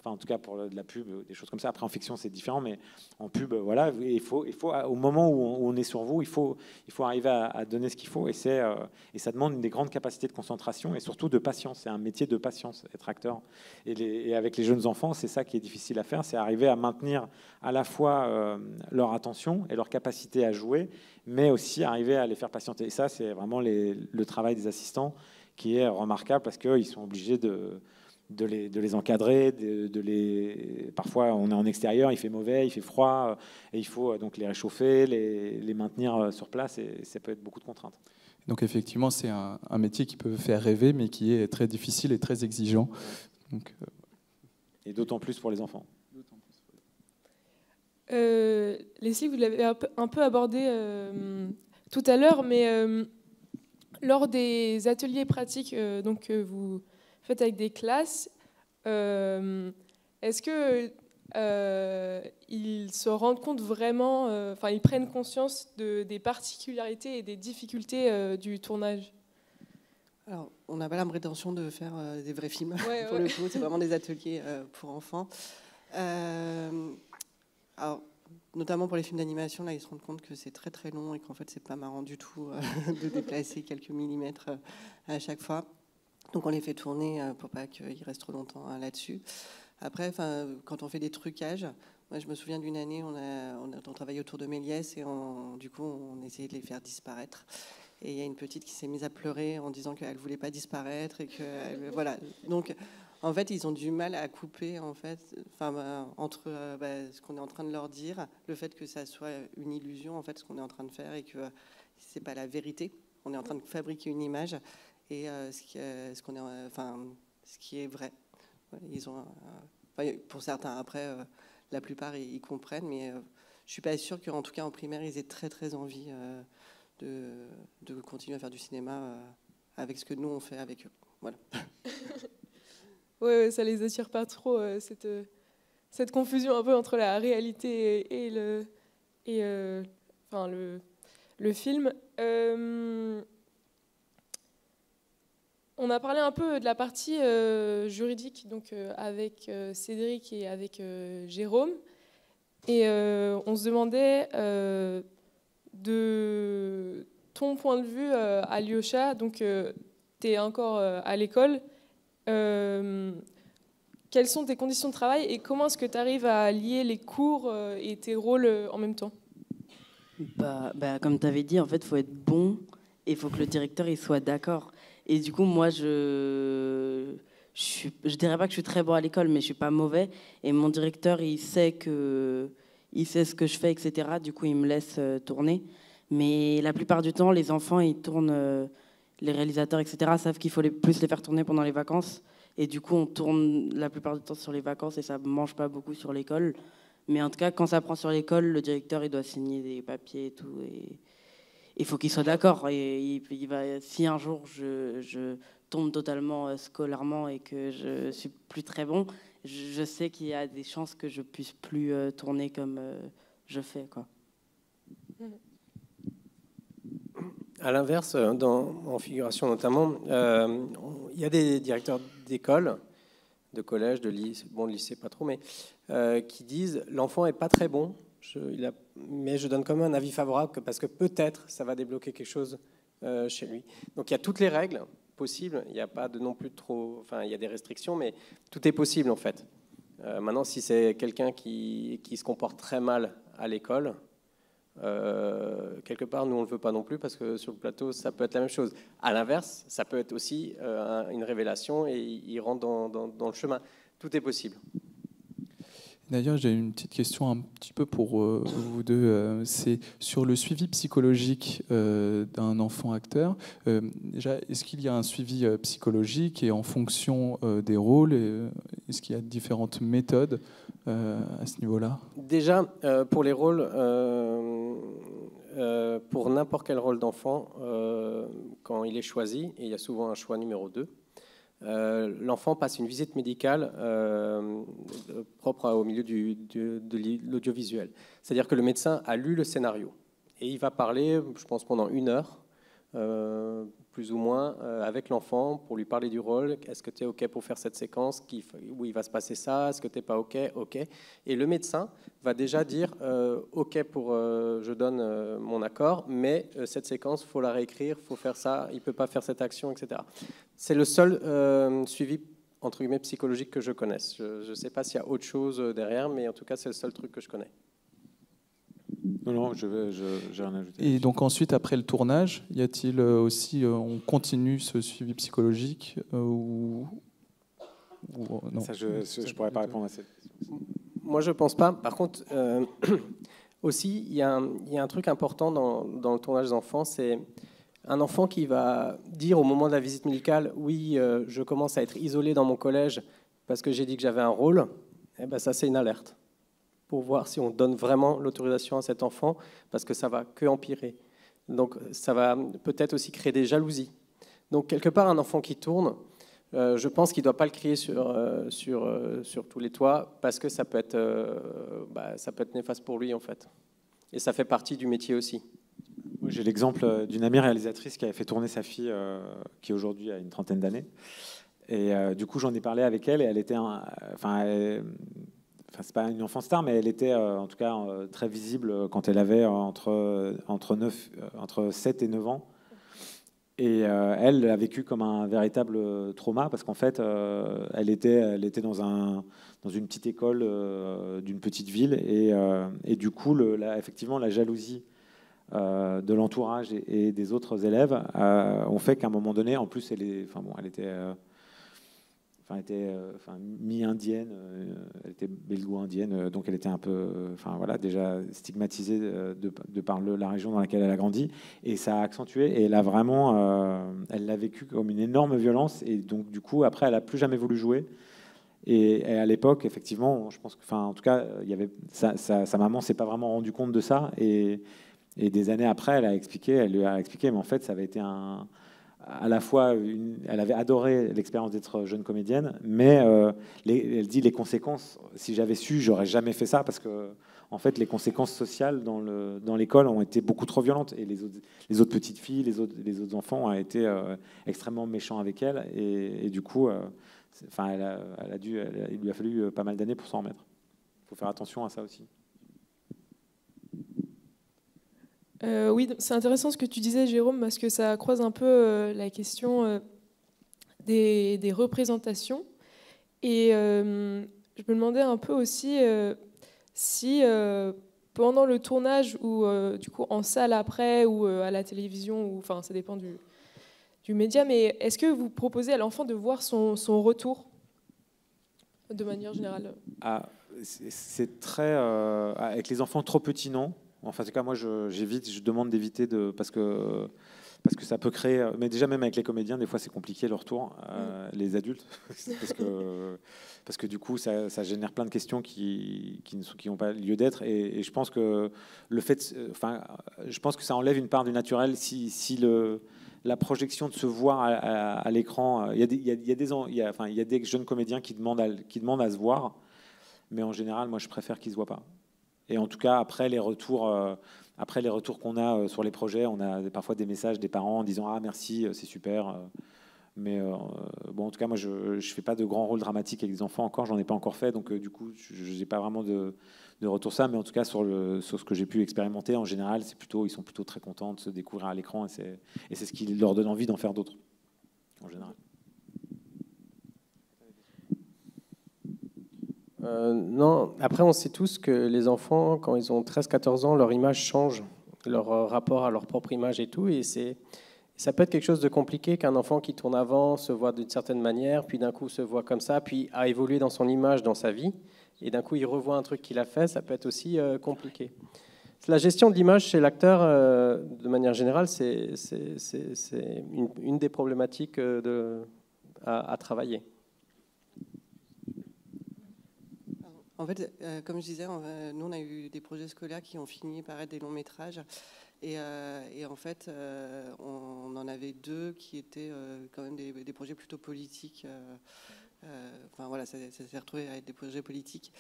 Enfin, en tout cas pour de la pub, des choses comme ça. Après, en fiction, c'est différent, mais en pub, voilà, il faut au moment où on est sur vous, il faut arriver à donner ce qu'il faut, et ça demande une des grandes capacités de concentration et surtout de patience. C'est un métier de patience, être acteur. Et avec les jeunes enfants, c'est ça qui est difficile à faire, c'est arriver à maintenir à la fois leur attention et leur capacité à jouer, mais aussi arriver à les faire patienter. Et ça, c'est vraiment le travail des assistants qui est remarquable parce qu'ils sont obligés de les encadrer, parfois on est en extérieur, il fait mauvais, il fait froid, et il faut donc les réchauffer, les maintenir sur place, et ça peut être beaucoup de contraintes. Donc effectivement, c'est un métier qui peut faire rêver, mais qui est très difficile et très exigeant. Donc, et d'autant plus pour les enfants. Leslie, vous l'avez un peu abordé tout à l'heure, mais lors des ateliers pratiques que vous faites avec des classes, est-ce que ils se rendent compte vraiment, ils prennent conscience des particularités et des difficultés du tournage? Alors, on n'a pas la prétention de faire des vrais films, ouais, pour le coup, c'est vraiment des ateliers pour enfants. Alors, notamment pour les films d'animation, là, ils se rendent compte que c'est très très long et qu'en fait, c'est pas marrant du tout de déplacer quelques millimètres à chaque fois. Donc, on les fait tourner pour pas qu'ils restent trop longtemps là-dessus. Après, quand on fait des trucages, moi, je me souviens d'une année, on travaillait autour de Méliès et du coup, on essayait de les faire disparaître. Et il y a une petite qui s'est mise à pleurer en disant qu'elle voulait pas disparaître et que voilà. Donc, en fait, ils ont du mal à couper entre ce qu'on est en train de leur dire, le fait que ça soit une illusion, en fait, ce qu'on est en train de faire, et que c'est pas la vérité. On est en train de fabriquer une image et ce qui est vrai. Ils ont, pour certains, après, la plupart ils comprennent, mais je suis pas sûre qu'en tout cas en primaire ils aient très très envie de continuer à faire du cinéma avec ce que nous on fait avec eux. Voilà. Ouais, ça les attire pas trop, cette confusion un peu entre la réalité et le film. On a parlé un peu de la partie juridique, donc avec Cédric et avec Jérôme, et on se demandait de ton point de vue, Alyosha, donc tu es encore à l'école. Quelles sont tes conditions de travail et comment est-ce que tu arrives à lier les cours et tes rôles en même temps? Comme tu avais dit, en fait, il faut être bon et il faut que le directeur il soit d'accord. Et du coup, moi, je dirais pas que je suis très bon à l'école, mais je suis pas mauvais. Et mon directeur, il sait ce que je fais, etc. Du coup, il me laisse tourner. Mais la plupart du temps, les enfants, ils tournent, les réalisateurs, etc., savent qu'il faut plus les faire tourner pendant les vacances. Et du coup, on tourne la plupart du temps sur les vacances et ça ne mange pas beaucoup sur l'école. Mais en tout cas, quand ça prend sur l'école, le directeur, il doit signer des papiers et tout. Et il faut qu'il soit d'accord. Et si un jour je tombe totalement scolairement et que je suis plus très bon, je sais qu'il y a des chances que je puisse plus tourner comme je fais, quoi. À l'inverse, en figuration notamment, il y a des directeurs d'école, de collège, de lycée, de lycée pas trop, mais qui disent l'enfant est pas très bon, mais je donne quand même un avis favorable parce que peut-être ça va débloquer quelque chose chez lui. Donc il y a toutes les règles possibles, il n'y a pas de non plus trop, il y a des restrictions, mais tout est possible en fait. Maintenant, si c'est quelqu'un qui se comporte très mal à l'école, quelque part, nous, on ne le veut pas non plus parce que sur le plateau, ça peut être la même chose. À l'inverse, ça peut être aussi une révélation et il rentre dans le chemin. Tout est possible. D'ailleurs, j'ai une petite question un petit peu pour vous deux. C'est sur le suivi psychologique d'un enfant acteur. Déjà, est-ce qu'il y a un suivi psychologique et en fonction des rôles, est-ce qu'il y a différentes méthodes à ce niveau-là? Déjà, pour les rôles, pour n'importe quel rôle d'enfant, quand il est choisi, et il y a souvent un choix numéro 2, l'enfant passe une visite médicale propre au milieu de l'audiovisuel. C'est-à-dire que le médecin a lu le scénario et il va parler, je pense, pendant 1 heure plus ou moins, avec l'enfant pour lui parler du rôle. Est-ce que tu es OK pour faire cette séquence où il va se passer ça? Est-ce que tu n'es pas OK? OK. Et le médecin va déjà dire OK pour je donne mon accord, mais cette séquence, il faut la réécrire, il faut faire ça, il ne peut pas faire cette action, etc. C'est le seul suivi entre guillemets psychologique que je connaisse. Je ne sais pas s'il y a autre chose derrière, mais en tout cas, c'est le seul truc que je connais. Non, j'ai rien ajouté. Et donc ensuite, après le tournage, y a-t-il aussi, on continue ce suivi psychologique ou non? Ça, je ne pourrais pas répondre à cette question. Moi, je ne pense pas. Par contre, aussi, il y a un truc important dans le tournage d'enfants, c'est un enfant qui va dire au moment de la visite médicale, oui, je commence à être isolé dans mon collège parce que j'ai dit que j'avais un rôle. Eh ben, ça, c'est une alerte pour voir si on donne vraiment l'autorisation à cet enfant, parce que ça va que empirer. Donc, ça va peut-être aussi créer des jalousies. Donc, quelque part, un enfant qui tourne, je pense qu'il ne doit pas le crier sur tous les toits, parce que ça peut être néfaste pour lui, en fait. Et ça fait partie du métier aussi. J'ai l'exemple d'une amie réalisatrice qui avait fait tourner sa fille, qui aujourd'hui a une trentaine d'années. Et du coup, j'en ai parlé avec elle, et elle était... c'est pas une enfant star, mais elle était en tout cas très visible quand elle avait entre 7 et 9 ans. Et elle a vécu comme un véritable trauma, parce qu'en fait, elle était dans une petite école d'une petite ville. Et du coup, effectivement, la jalousie de l'entourage et des autres élèves ont fait qu'à un moment donné, en plus, elle était mi-indienne, elle était belgo-indienne, donc elle était un peu, déjà stigmatisée de par la région dans laquelle elle a grandi, et ça a accentué, et elle l'a vécu comme une énorme violence, et donc du coup après elle a plus jamais voulu jouer. Et à l'époque, effectivement, je pense que, en tout cas, il y avait sa maman s'est pas vraiment rendu compte de ça, et des années après, elle lui a expliqué, mais en fait, ça avait été à la fois, elle avait adoré l'expérience d'être jeune comédienne, mais elle dit les conséquences, si j'avais su, j'aurais jamais fait ça, parce que en fait, les conséquences sociales dans l'école ont été beaucoup trop violentes, et les autres petites filles, les autres enfants ont été extrêmement méchants avec elle, et du coup, il lui a fallu pas mal d'années pour s'en remettre. Il faut faire attention à ça aussi. Oui, c'est intéressant ce que tu disais, Jérôme, parce que ça croise un peu la question des représentations. Et je me demandais un peu aussi si pendant le tournage ou du coup en salle après ou à la télévision, enfin ça dépend du média, mais est-ce que vous proposez à l'enfant de voir son retour de manière générale? C'est très... avec les enfants trop petits, non. Enfin, en tout cas, moi, je demande d'éviter parce que ça peut créer. Mais déjà, même avec les comédiens, des fois, c'est compliqué le retour. Les adultes, parce que du coup, ça génère plein de questions qui n'ont pas lieu d'être. Et je pense que je pense que ça enlève une part du naturel si la projection de se voir à l'écran. Il y a des jeunes comédiens qui demandent à se voir, mais en général, moi, je préfère qu'ils se voient pas. Et en tout cas, après les retours qu'on a sur les projets, on a parfois des messages des parents en disant « Ah, merci, c'est super ». Mais bon, en tout cas, moi, je ne fais pas de grands rôles dramatiques avec des enfants encore. J'en ai pas encore fait. Donc, du coup, je n'ai pas vraiment de retour ça. Mais en tout cas, sur ce que j'ai pu expérimenter, en général, ils sont plutôt très contents de se découvrir à l'écran. Et c'est ce qui leur donne envie d'en faire d'autres, en général. Non, après on sait tous que les enfants, quand ils ont 13-14 ans, leur image change, leur rapport à leur propre image et tout, et ça peut être quelque chose de compliqué qu'un enfant qui tourne avant se voit d'une certaine manière, puis d'un coup se voit comme ça, puis a évolué dans son image, dans sa vie, et d'un coup il revoit un truc qu'il a fait, ça peut être aussi compliqué. La gestion de l'image chez l'acteur, de manière générale, c'est une des problématiques à travailler. En fait, comme je disais, nous, on a eu des projets scolaires qui ont fini par être des longs métrages. Et en fait, on en avait 2 qui étaient quand même des projets plutôt politiques. Enfin voilà, ça s'est retrouvé avec des projets politiques.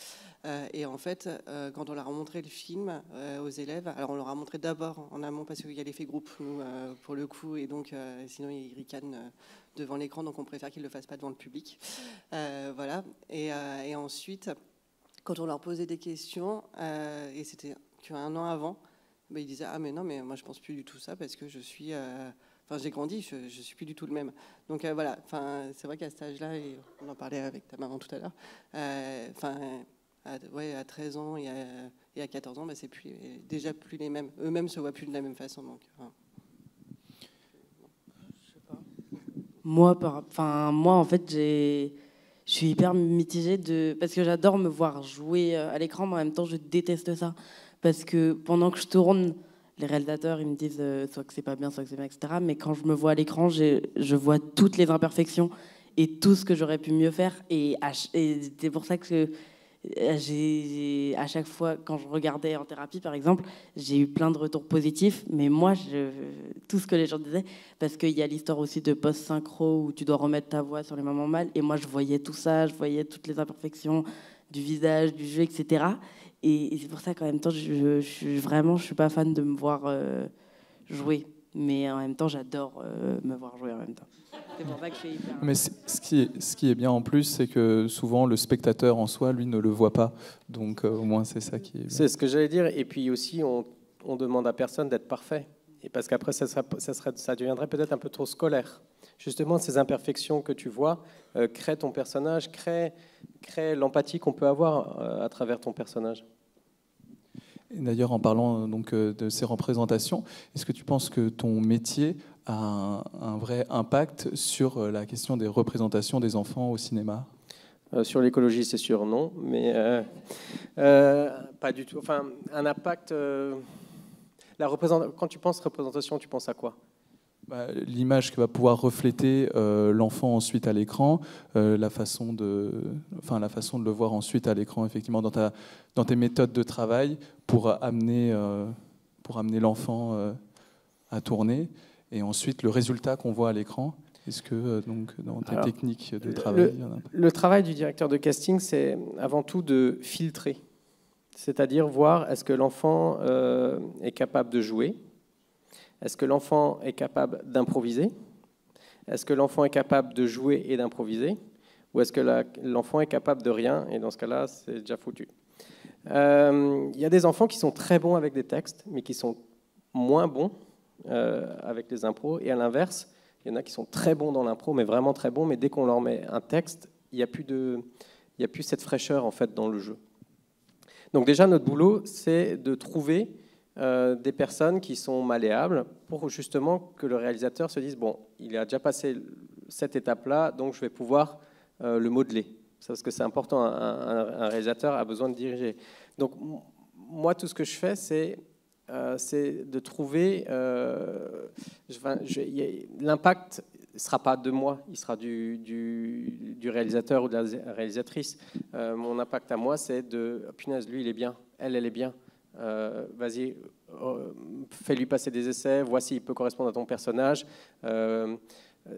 Et en fait, quand on leur a montré le film aux élèves, alors on leur a montré d'abord en amont parce qu'il y a l'effet groupe, nous, pour le coup, et donc sinon ils ricanent devant l'écran, donc on préfère qu'ils ne le fassent pas devant le public. Voilà. Et ensuite, quand on leur posait des questions, et c'était qu'un an avant, ils disaient « Ah mais non, mais moi je pense plus du tout ça parce que je suis... j'ai grandi, je ne suis plus du tout le même. » Donc voilà, c'est vrai qu'à cet âge-là, et on en parlait avec ta maman tout à l'heure, à 13 ans et à 14 ans, c'est déjà plus les mêmes. Eux-mêmes ne se voient plus de la même façon. Donc, je sais pas. Moi, en fait, je suis hyper mitigée parce que j'adore me voir jouer à l'écran, mais en même temps, je déteste ça. Parce que pendant que je tourne, les réalisateurs, ils me disent soit que c'est pas bien, soit que c'est bien, etc. Mais quand je me vois à l'écran, je vois toutes les imperfections et tout ce que j'aurais pu mieux faire. Et c'est pour ça que à chaque fois, quand je regardais en thérapie, par exemple, j'ai eu plein de retours positifs. Mais moi, tout ce que les gens disaient, parce qu'il y a l'histoire aussi de post-synchro où tu dois remettre ta voix sur les moments mal. Et moi, je voyais tout ça, je voyais toutes les imperfections du visage, du jeu, etc. Et c'est pour ça qu'en même temps, je suis pas fan de me voir jouer. Mais en même temps, j'adore me voir jouer en même temps. C'est pour ça que je suis hyper... Mais ce qui est bien en plus, c'est que souvent, le spectateur en soi, lui, ne le voit pas. Donc, au moins, c'est ça qui est bien. C'est ce que j'allais dire. Et puis aussi, on demande à personne d'être parfait. Et parce qu'après, ça deviendrait peut-être un peu trop scolaire. Justement, ces imperfections que tu vois créent ton personnage, créent l'empathie qu'on peut avoir à travers ton personnage. D'ailleurs, en parlant donc de ces représentations, est-ce que tu penses que ton métier a un vrai impact sur la question des représentations des enfants au cinéma ? Sur l'écologie, c'est sûr, non, mais pas du tout. Enfin, un impact. Quand tu penses représentation, tu penses à quoi ? L'image que va pouvoir refléter l'enfant ensuite à l'écran, la façon de le voir ensuite à l'écran, effectivement, dans tes méthodes de travail pour amener l'enfant à tourner, et ensuite le résultat qu'on voit à l'écran. Est-ce que donc dans tes techniques de travail, il y en a un peu ? Le travail du directeur de casting, c'est avant tout de filtrer, c'est-à-dire voir est-ce que l'enfant est capable de jouer. Est-ce que l'enfant est capable d'improviser ? Est-ce que l'enfant est capable de jouer et d'improviser ? Ou est-ce que l'enfant est capable de rien ? Et dans ce cas-là, c'est déjà foutu. Il y a des enfants qui sont très bons avec des textes, mais qui sont moins bons avec les impros. Et à l'inverse, il y en a qui sont très bons dans l'impro, mais vraiment très bons. Mais dès qu'on leur met un texte, il n'y a plus cette fraîcheur en fait, dans le jeu. Donc déjà, notre boulot, c'est de trouver des personnes qui sont malléables pour justement que le réalisateur se dise bon, il a déjà passé cette étape-là, donc je vais pouvoir le modeler. Parce que c'est important, un réalisateur a besoin de diriger. Donc moi, tout ce que je fais, c'est de trouver... l'impact ne sera pas de moi, il sera du réalisateur ou de la réalisatrice. Mon impact à moi, c'est de punaise, lui, il est bien, elle est bien. Vas-y, fais-lui passer des essais, vois s'il peut correspondre à ton personnage.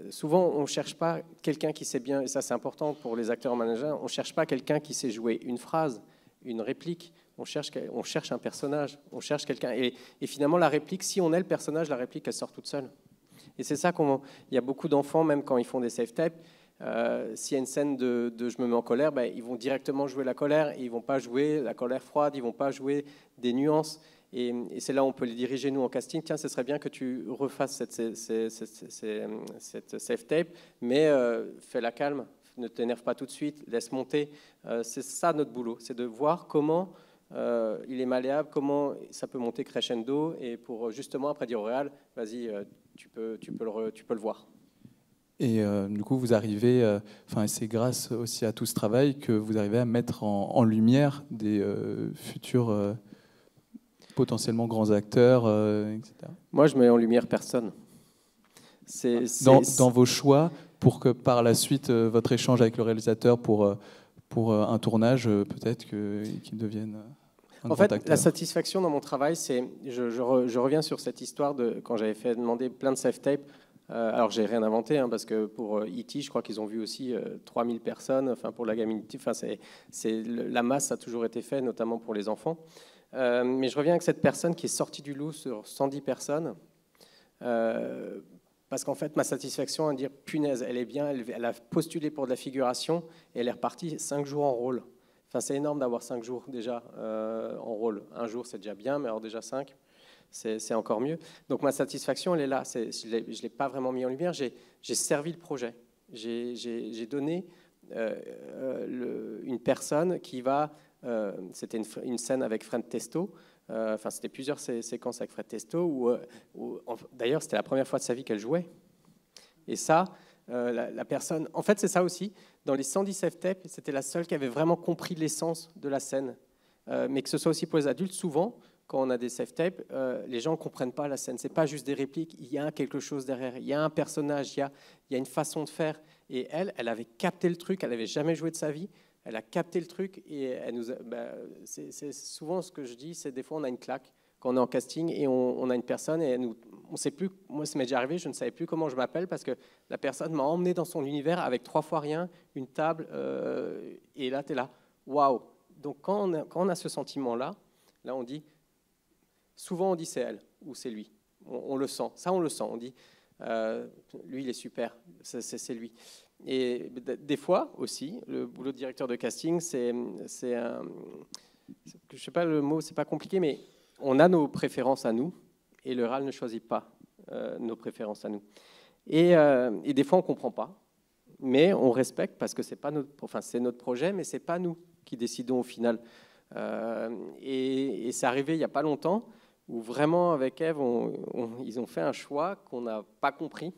Souvent, on ne cherche pas quelqu'un qui sait bien, et ça c'est important pour les acteurs en managers, on ne cherche pas quelqu'un qui sait jouer une phrase, une réplique, on cherche un personnage, on cherche quelqu'un. Et finalement, la réplique, si on est le personnage, la réplique, elle sort toute seule. Et c'est ça il y a beaucoup d'enfants, même quand ils font des safe-tapes, s'il y a une scène de je me mets en colère, ils vont directement jouer la colère, et ils ne vont pas jouer la colère froide, ils ne vont pas jouer des nuances. Et c'est là où on peut les diriger, nous, en casting. Tiens, ce serait bien que tu refasses cette safe-tape, mais fais-la calme, ne t'énerve pas tout de suite, laisse monter. C'est ça notre boulot, c'est de voir comment il est malléable, comment ça peut monter crescendo, et pour justement après dire au réal, vas-y, tu peux le voir. Et du coup, vous arrivez, c'est grâce aussi à tout ce travail que vous arrivez à mettre en lumière des futurs potentiellement grands acteurs, etc. Moi, je mets en lumière personne. Dans vos choix, pour que par la suite, votre échange avec le réalisateur pour un tournage, peut-être qu'il devienne un grand acteur. La satisfaction dans mon travail, c'est, je reviens sur cette histoire de quand j'avais fait demander plein de self-tape Alors, j'ai rien inventé, hein, parce que pour E.T., je crois qu'ils ont vu aussi 3000 personnes. Enfin, pour la gamine, enfin, la masse a toujours été fait, notamment pour les enfants. Mais je reviens avec cette personne qui est sortie du lot sur 110 personnes. Parce qu'en fait, ma satisfaction à dire, punaise, elle est bien, elle a postulé pour de la figuration et elle est repartie 5 jours en rôle. Enfin, c'est énorme d'avoir 5 jours déjà en rôle. Un jour, c'est déjà bien, mais alors déjà 5, c'est encore mieux. Donc ma satisfaction, elle est là. Je ne l'ai pas vraiment mis en lumière. J'ai servi le projet. J'ai donné une personne qui va... c'était une scène avec Fred Testo. Enfin, c'était plusieurs séquences avec Fred Testo. D'ailleurs, c'était la première fois de sa vie qu'elle jouait. Et ça, la personne... En fait, c'est ça aussi. Dans les 110 self-tapes, c'était la seule qui avait vraiment compris l'essence de la scène. Mais que ce soit aussi pour les adultes, souvent, quand on a des self-tapes, les gens ne comprennent pas la scène. Ce n'est pas juste des répliques. Il y a quelque chose derrière. Il y a un personnage. Il y a une façon de faire. Et elle avait capté le truc. Elle n'avait jamais joué de sa vie. Elle a capté le truc et elle nous c'est souvent ce que je dis, c'est des fois on a une claque quand on est en casting et on a une personne et on sait plus, moi ça m'est déjà arrivé, je ne savais plus comment je m'appelle parce que la personne m'a emmené dans son univers avec 3 fois rien, une table et là tu es là, waouh. Donc quand on a ce sentiment-là, là on dit, souvent on dit c'est elle ou c'est lui, on le sent, ça on le sent, on dit lui il est super, c'est lui. Et des fois aussi, le boulot de directeur de casting, c'est un... Je sais pas le mot, c'est pas compliqué, mais on a nos préférences à nous et le RAL ne choisit pas nos préférences à nous. Et des fois, on comprend pas, mais on respecte parce que c'est pas c'est notre projet, mais c'est pas nous qui décidons au final. Et c'est arrivé il y a pas longtemps où vraiment avec Eve, ils ont fait un choix qu'on n'a pas compris.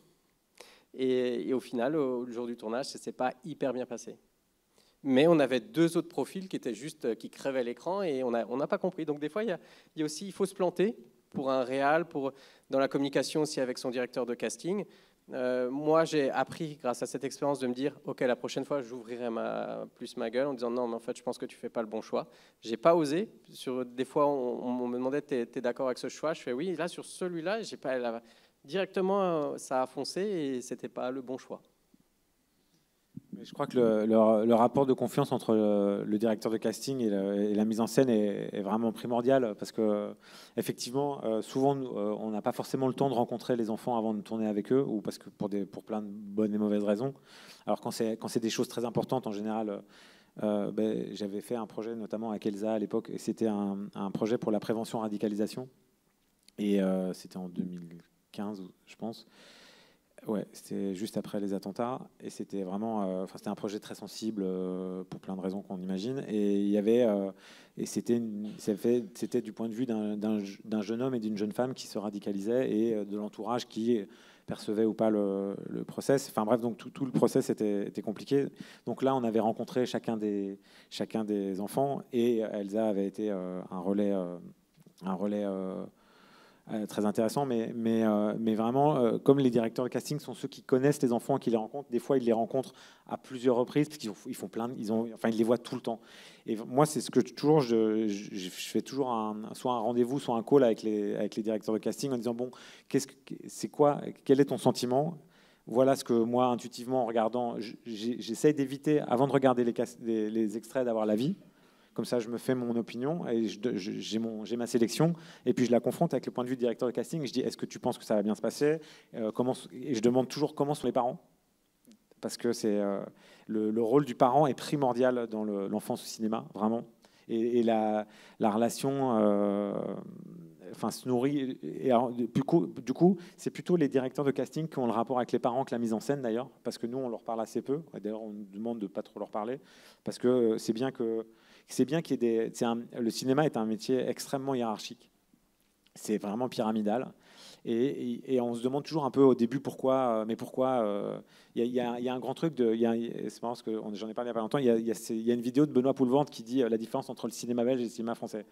Et au final, au jour du tournage, ça ne s'est pas hyper bien passé. Mais on avait 2 autres profils qui étaient juste, qui crevaient l'écran et on n'a pas compris. Donc des fois, il y a aussi, il faut se planter pour un réal, dans la communication aussi avec son directeur de casting. Moi, j'ai appris, grâce à cette expérience, de me dire, OK, la prochaine fois, j'ouvrirai plus ma gueule en disant, non, mais en fait, je pense que tu ne fais pas le bon choix. Je n'ai pas osé. Des fois, on me demandait, tu es d'accord avec ce choix? Je fais oui. Là, sur celui-là, j'ai pas... Directement, ça a foncé et ce n'était pas le bon choix. Mais je crois que le rapport de confiance entre le directeur de casting et la mise en scène est vraiment primordial parce que effectivement, souvent, on n'a pas forcément le temps de rencontrer les enfants avant de tourner avec eux ou parce que pour plein de bonnes et mauvaises raisons. Alors quand c'est des choses très importantes, en général, j'avais fait un projet notamment avec Elsa à l'époque et c'était un projet pour la prévention radicalisation et c'était en 2015, je pense. Ouais, c'était juste après les attentats et c'était vraiment, c'était un projet très sensible pour plein de raisons qu'on imagine. Et il y avait, et c'était du point de vue d'un jeune homme et d'une jeune femme qui se radicalisaient et de l'entourage qui percevait ou pas le process. Enfin bref, donc tout le process était compliqué. Donc là, on avait rencontré chacun des enfants et Elsa avait été un relais très intéressant, mais vraiment, comme les directeurs de casting sont ceux qui connaissent les enfants et qui les rencontrent, des fois ils les rencontrent à plusieurs reprises parce qu'ils font plein, ils les voient tout le temps. Et moi, c'est ce que je fais toujours soit un rendez-vous, soit un call avec les directeurs de casting en disant bon, quel est ton sentiment? Voilà ce que moi, intuitivement, en regardant, j'essaye d'éviter avant de regarder les extraits d'avoir l'avis. Comme ça, je me fais mon opinion et j'ai ma sélection. Et puis, je la confronte avec le point de vue du directeur de casting. Et je dis, est-ce que tu penses que ça va bien se passer? Et je demande toujours comment sont les parents. Parce que le rôle du parent est primordial dans l'enfance au cinéma, vraiment. Et la relation se nourrit. Et alors, du coup, c'est plutôt les directeurs de casting qui ont le rapport avec les parents que la mise en scène, d'ailleurs. Parce que nous, on leur parle assez peu. D'ailleurs, on nous demande de ne pas trop leur parler. Parce que c'est bien qu'il y ait le cinéma est un métier extrêmement hiérarchique. C'est vraiment pyramidal. Et on se demande toujours un peu au début pourquoi. Il y a un grand truc. C'est marrant parce que j'en ai parlé il n'y a pas longtemps. Il y a une vidéo de Benoît Poulvorde qui dit la différence entre le cinéma belge et le cinéma français.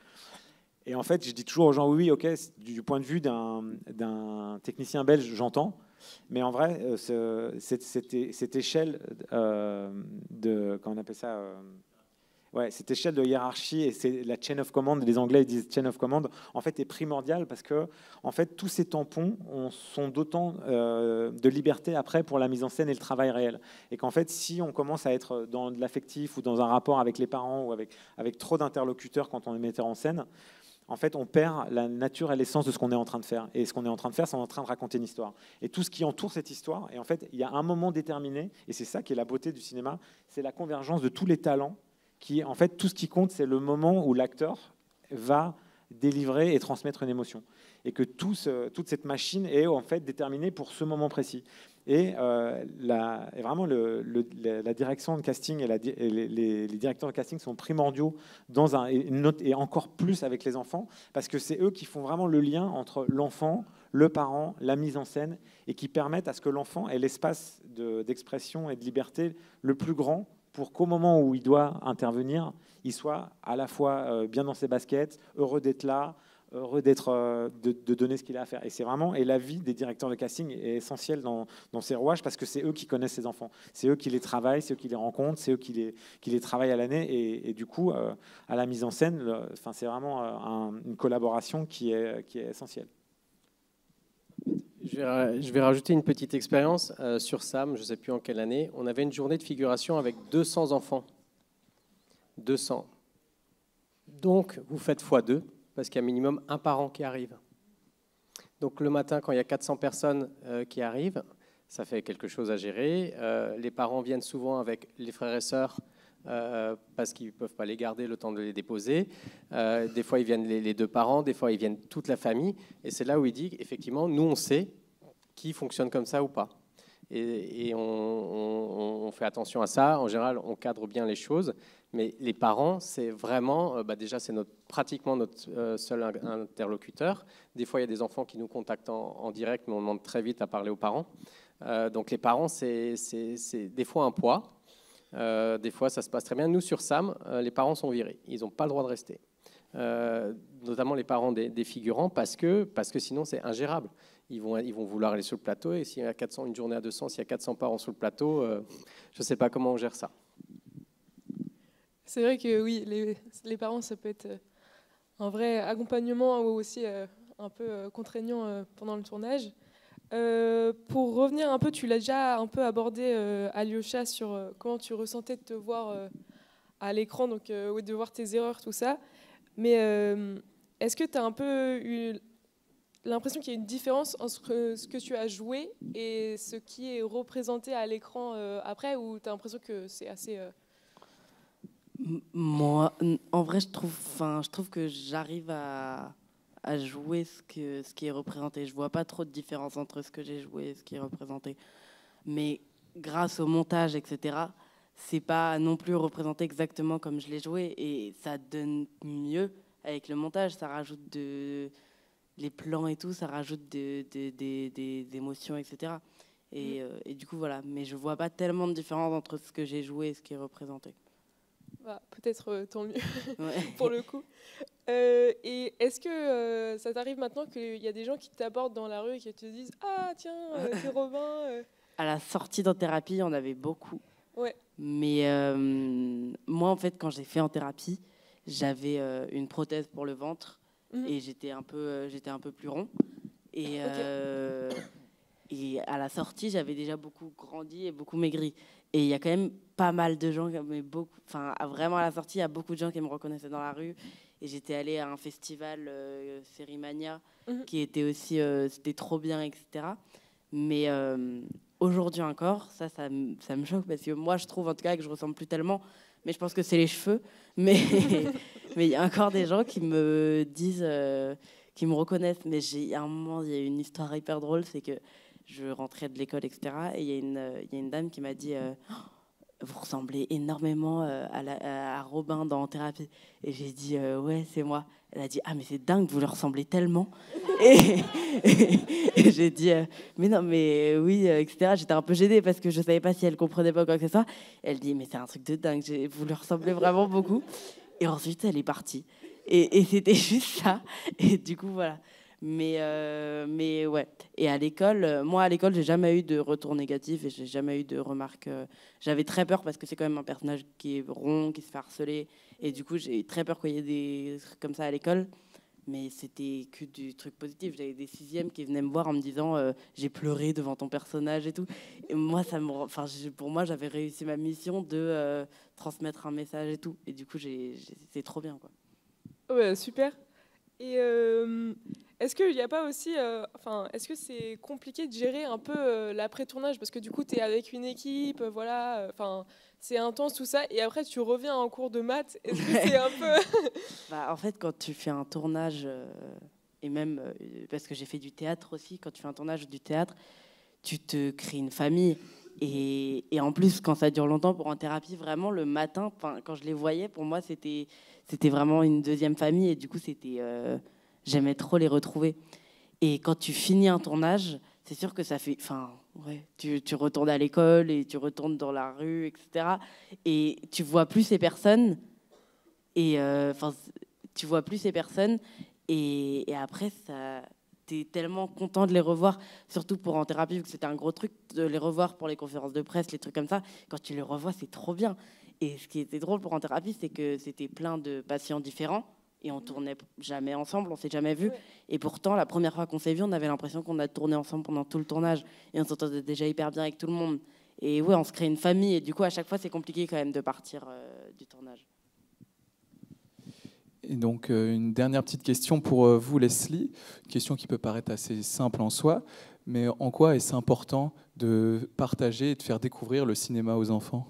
Et en fait, je dis toujours aux gens oui, ok, du point de vue d'un technicien belge, j'entends. Mais en vrai, cette échelle comment on appelle ça Ouais, cette échelle de hiérarchie et c'est la chain of command, les Anglais disent chain of command, en fait est primordiale parce que en fait tous ces tampons sont d'autant de liberté après pour la mise en scène et le travail réel. Et qu'en fait si on commence à être dans de l'affectif ou dans un rapport avec les parents ou avec trop d'interlocuteurs quand on est metteur en scène, en fait, on perd la nature et l'essence de ce qu'on est en train de faire. Et ce qu'on est en train de faire, c'est en train de raconter une histoire. Et tout ce qui entoure cette histoire, et en fait, il y a un moment déterminé, et c'est ça qui est la beauté du cinéma, c'est la convergence de tous les talents, qui, en fait, tout ce qui compte, c'est le moment où l'acteur va délivrer et transmettre une émotion. Et que toute cette machine est en fait déterminée pour ce moment précis. Et vraiment, la direction de casting et les directeurs de casting sont primordiaux et encore plus avec les enfants, parce que c'est eux qui font vraiment le lien entre l'enfant, le parent, la mise en scène, et qui permettent à ce que l'enfant ait l'espace d'expression et de liberté le plus grand pour qu'au moment où il doit intervenir, il soit à la fois bien dans ses baskets, heureux d'être là, heureux de donner ce qu'il a à faire. Et c'est vraiment, et la vie des directeurs de casting est essentielle dans ces rouages parce que c'est eux qui connaissent ces enfants. C'est eux qui les travaillent, c'est eux qui les rencontrent, c'est eux qui les travaillent à l'année. Et du coup, à la mise en scène, c'est vraiment une collaboration qui est essentielle. Je vais rajouter une petite expérience sur Sam, je ne sais plus en quelle année. On avait une journée de figuration avec 200 enfants. 200. Donc, vous faites x2, parce qu'il y a minimum un parent qui arrive. Donc, le matin, quand il y a 400 personnes qui arrivent, ça fait quelque chose à gérer. Les parents viennent souvent avec les frères et sœurs, parce qu'ils ne peuvent pas les garder le temps de les déposer. Des fois, ils viennent les deux parents, des fois, ils viennent toute la famille. Et c'est là où il dit, effectivement, nous, on sait qui fonctionne comme ça ou pas. Et on fait attention à ça. En général, on cadre bien les choses. Mais les parents, c'est vraiment, déjà, c'est pratiquement notre seul interlocuteur. Des fois, il y a des enfants qui nous contactent en direct, mais on demande très vite à parler aux parents. Donc, les parents, c'est des fois un poids. Des fois, ça se passe très bien. Nous, sur Sam, les parents sont virés. Ils n'ont pas le droit de rester. Notamment les parents des figurants, parce que sinon, c'est ingérable. Ils vont vouloir aller sur le plateau. Et s'il y a 400, une journée à 200, s'il y a 400 parents sur le plateau, je ne sais pas comment on gère ça. C'est vrai que oui, les parents, ça peut être un vrai accompagnement ou aussi un peu contraignant pendant le tournage. Pour revenir un peu, tu l'as déjà un peu abordé, Alyosha, sur comment tu ressentais de te voir à l'écran, donc de voir tes erreurs, tout ça. Mais est-ce que tu as un peu eu l'impression qu'il y a une différence entre ce que tu as joué et ce qui est représenté à l'écran après, ou tu as l'impression que c'est assez... Moi, en vrai, je trouve que j'arrive à jouer ce qui est représenté. Je vois pas trop de différence entre ce que j'ai joué et ce qui est représenté. Mais grâce au montage, etc., c'est pas non plus représenté exactement comme je l'ai joué, et ça donne mieux avec le montage. Ça rajoute les plans et tout, ça rajoute des émotions, etc. Et du coup, voilà. Mais je vois pas tellement de différence entre ce que j'ai joué et ce qui est représenté. Bah, peut-être tant mieux, Ouais. pour le coup. Et est-ce que ça t'arrive maintenant qu'il y a des gens qui t'abordent dans la rue et qui te disent « Ah, tiens, c'est Robin !» À la sortie d'en thérapie, il y en avait beaucoup. Ouais. Mais moi, en fait, quand j'ai fait en thérapie, j'avais une prothèse pour le ventre et j'étais un peu plus rond. Et à la sortie, j'avais déjà beaucoup grandi et beaucoup maigri. Et il y a quand même pas mal de gens, vraiment à la sortie, il y a beaucoup de gens qui me reconnaissaient dans la rue. Et j'étais allée à un festival, Sérimania, qui était aussi, c'était trop bien, etc. Mais aujourd'hui encore, ça me choque, parce que moi, je trouve en tout cas que je ressemble plus tellement. Mais je pense que c'est les cheveux. Mais il y a encore des gens qui me disent, qui me reconnaissent. Mais à un moment, il y a une histoire hyper drôle, c'est que je rentrais de l'école, etc. Et il y a une dame qui m'a dit vous ressemblez énormément à Robin dans Thérapie. Et j'ai dit ouais, c'est moi. Elle a dit ah, mais c'est dingue, vous le ressemblez tellement. et j'ai dit mais non, mais oui, etc. J'étais un peu gênée parce que je savais pas si elle comprenait pas quoi que ce soit. Elle dit mais c'est un truc de dingue, vous le ressemblez vraiment beaucoup. Et ensuite, elle est partie. Et c'était juste ça. Et du coup, voilà. Mais ouais. Et à l'école, moi à l'école, j'ai jamais eu de retour négatif et j'ai jamais eu de remarques. J'avais très peur parce que c'est quand même un personnage qui est rond, qui se fait harceler. Et du coup, j'ai très peur qu'il y ait des trucs comme ça à l'école. Mais c'était que du truc positif. J'avais des sixièmes qui venaient me voir en me disant j'ai pleuré devant ton personnage et tout. Et moi, pour moi, j'avais réussi ma mission de transmettre un message et tout. Et du coup, c'est trop bien, quoi. Ouais, super. Et est-ce qu'il n'y a pas aussi, est-ce que c'est compliqué de gérer un peu l'après-tournage parce que du coup, tu es avec une équipe, voilà, c'est intense tout ça, et après tu reviens en cours de maths. Est-ce que c'est un peu En fait, quand tu fais un tournage, et même parce que j'ai fait du théâtre aussi, quand tu fais un tournage du théâtre, tu te crées une famille. Et en plus, quand ça dure longtemps pour en thérapie, vraiment le matin, quand je les voyais, pour moi, c'était vraiment une deuxième famille. Et du coup, j'aimais trop les retrouver. Et quand tu finis un tournage, c'est sûr que ça fait... Ouais, tu retournes à l'école et tu retournes dans la rue, etc. Et tu vois plus ces personnes. Et tu vois plus ces personnes. Et après, t'es tellement content de les revoir, surtout pour en thérapie, vu que c'était un gros truc, de les revoir pour les conférences de presse, les trucs comme ça. Quand tu les revois, c'est trop bien. Et ce qui était drôle pour en thérapie, c'est que c'était plein de patients différents. Et on tournait jamais ensemble, on s'est jamais vus. Ouais. Et pourtant, la première fois qu'on s'est vus, on avait l'impression qu'on a tourné ensemble pendant tout le tournage. Et on s'entendait déjà hyper bien avec tout le monde. Et ouais, on se crée une famille. Et du coup, à chaque fois, c'est compliqué quand même de partir du tournage. Et donc, une dernière petite question pour vous, Leslie. Une question qui peut paraître assez simple en soi. Mais en quoi est-ce important de partager et de faire découvrir le cinéma aux enfants ?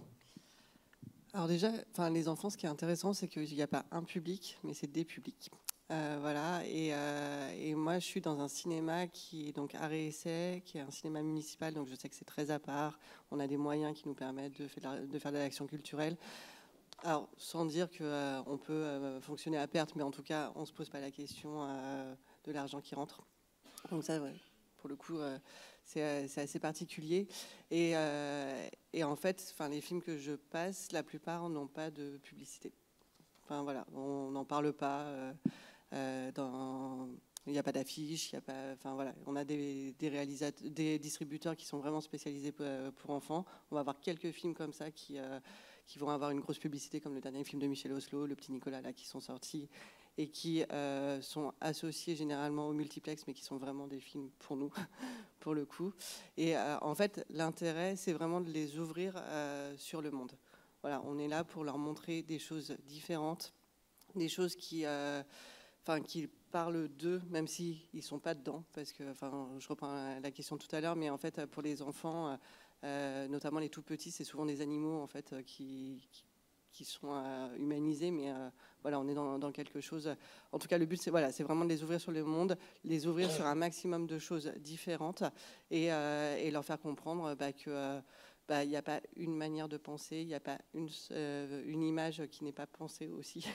Alors déjà, les enfants, ce qui est intéressant, c'est qu'il n'y a pas un public, mais c'est des publics. Voilà. Et moi, je suis dans un cinéma qui est donc Art et Essai, qui est un cinéma municipal, donc je sais que c'est très à part. On a des moyens qui nous permettent de faire de l'action culturelle. Alors, sans dire qu'on peut fonctionner à perte, mais en tout cas, on ne se pose pas la question de l'argent qui rentre. Donc ça, ouais, pour le coup, c'est assez particulier. Et en fait, les films que je passe, la plupart n'ont pas de publicité. Voilà, on n'en parle pas. Il n'y a pas d'affiche, il y a pas. Voilà, on a des distributeurs qui sont vraiment spécialisés pour enfants. On va avoir quelques films comme ça qui vont avoir une grosse publicité, comme le dernier film de Michel Oslo, Le Petit Nicolas, là, qui sont sortis et qui sont associés généralement au multiplex, mais qui sont vraiment des films pour nous, pour le coup. Et en fait, l'intérêt, c'est vraiment de les ouvrir sur le monde. Voilà, on est là pour leur montrer des choses différentes, des choses qui parlent d'eux, même s'ils ne sont pas dedans, parce que, je reprends la question tout à l'heure, mais en fait, pour les enfants, notamment les tout petits, c'est souvent des animaux, en fait, qui sont humanisés, mais voilà, on est dans quelque chose. En tout cas, le but, c'est vraiment de les ouvrir sur le monde, les ouvrir sur un maximum de choses différentes et leur faire comprendre que il n'y a pas une manière de penser, il n'y a pas une image qui n'est pas pensée aussi.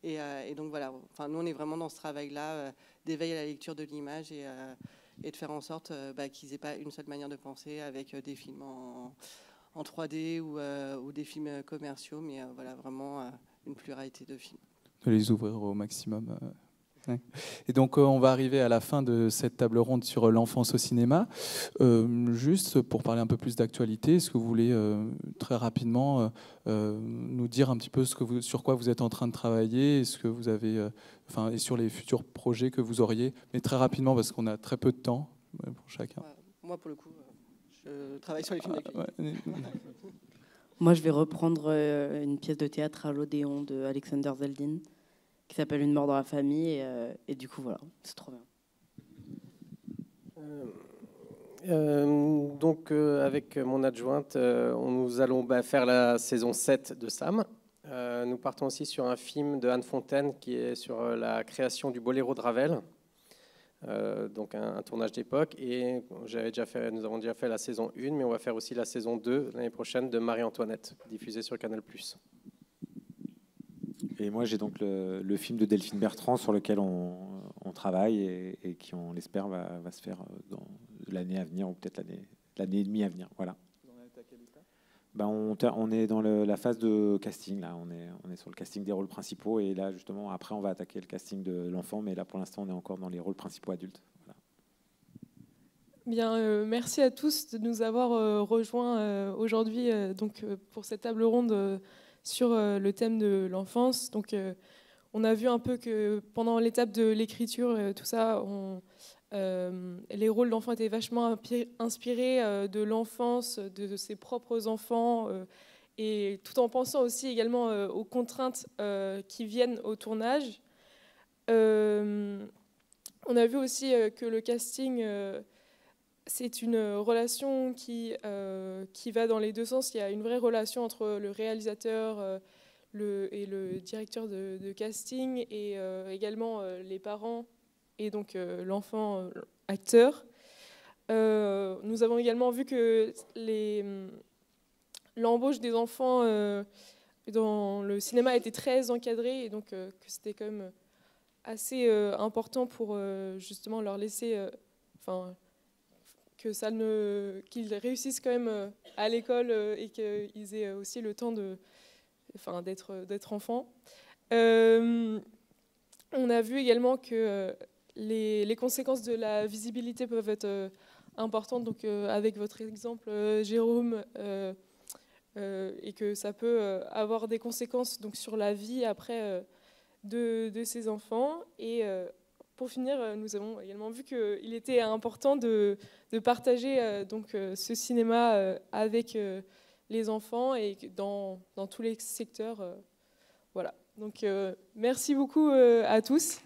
Et donc voilà, nous, on est vraiment dans ce travail-là d'éveil à la lecture de l'image et de faire en sorte qu'ils n'aient pas une seule manière de penser avec des films en 3D ou des films commerciaux, mais voilà, vraiment une pluralité de films. De les ouvrir au maximum. Ouais. Et donc, on va arriver à la fin de cette table ronde sur l'enfance au cinéma. Juste pour parler un peu plus d'actualité, est-ce que vous voulez très rapidement nous dire un petit peu sur quoi vous êtes en train de travailler, est-ce que vous avez, et sur les futurs projets que vous auriez, mais très rapidement parce qu'on a très peu de temps pour chacun. Ouais, moi, pour le coup, je travaille sur les films d'actualité. Moi, je vais reprendre une pièce de théâtre à l'Odéon de Alexander Zeldin qui s'appelle Une mort dans la famille. Et du coup, voilà, c'est trop bien. Donc, avec mon adjointe, nous allons faire la saison 7 de Sam. Nous partons aussi sur un film de Anne Fontaine qui est sur la création du Boléro de Ravel. Donc un tournage d'époque, et nous avons déjà fait la saison 1, mais on va faire aussi la saison 2 l'année prochaine de Marie-Antoinette, diffusée sur Canal+. Et moi j'ai donc le film de Delphine Bertrand sur lequel on travaille et qui, on l'espère, va se faire dans l'année à venir, ou peut-être l'année et demie à venir. Voilà. On est dans la phase de casting, là. On est sur le casting des rôles principaux, et là, justement, après, on va attaquer le casting de l'enfant, mais là, pour l'instant, on est encore dans les rôles principaux adultes. Voilà. Bien, merci à tous de nous avoir rejoints aujourd'hui pour cette table ronde sur le thème de l'enfance. Donc, on a vu un peu que pendant l'étape de l'écriture, tout ça, les rôles d'enfants étaient vachement inspirés de l'enfance, de ses propres enfants, et tout en pensant aussi également aux contraintes qui viennent au tournage. On a vu aussi que le casting, c'est une relation qui va dans les deux sens. Il y a une vraie relation entre le réalisateur et le directeur de casting, et également les parents et donc l'enfant acteur. Nous avons également vu que l'embauche des enfants dans le cinéma était très encadrée, et donc que c'était quand même assez important pour justement leur laisser, qu'ils réussissent quand même à l'école et qu'ils aient aussi le temps d'être enfants. On a vu également que les conséquences de la visibilité peuvent être importantes, donc avec votre exemple, Jérôme, et que ça peut avoir des conséquences donc sur la vie après de ces enfants. Et pour finir, nous avons également vu qu'il était important de partager ce cinéma avec les enfants et dans tous les secteurs. Voilà. Donc merci beaucoup à tous.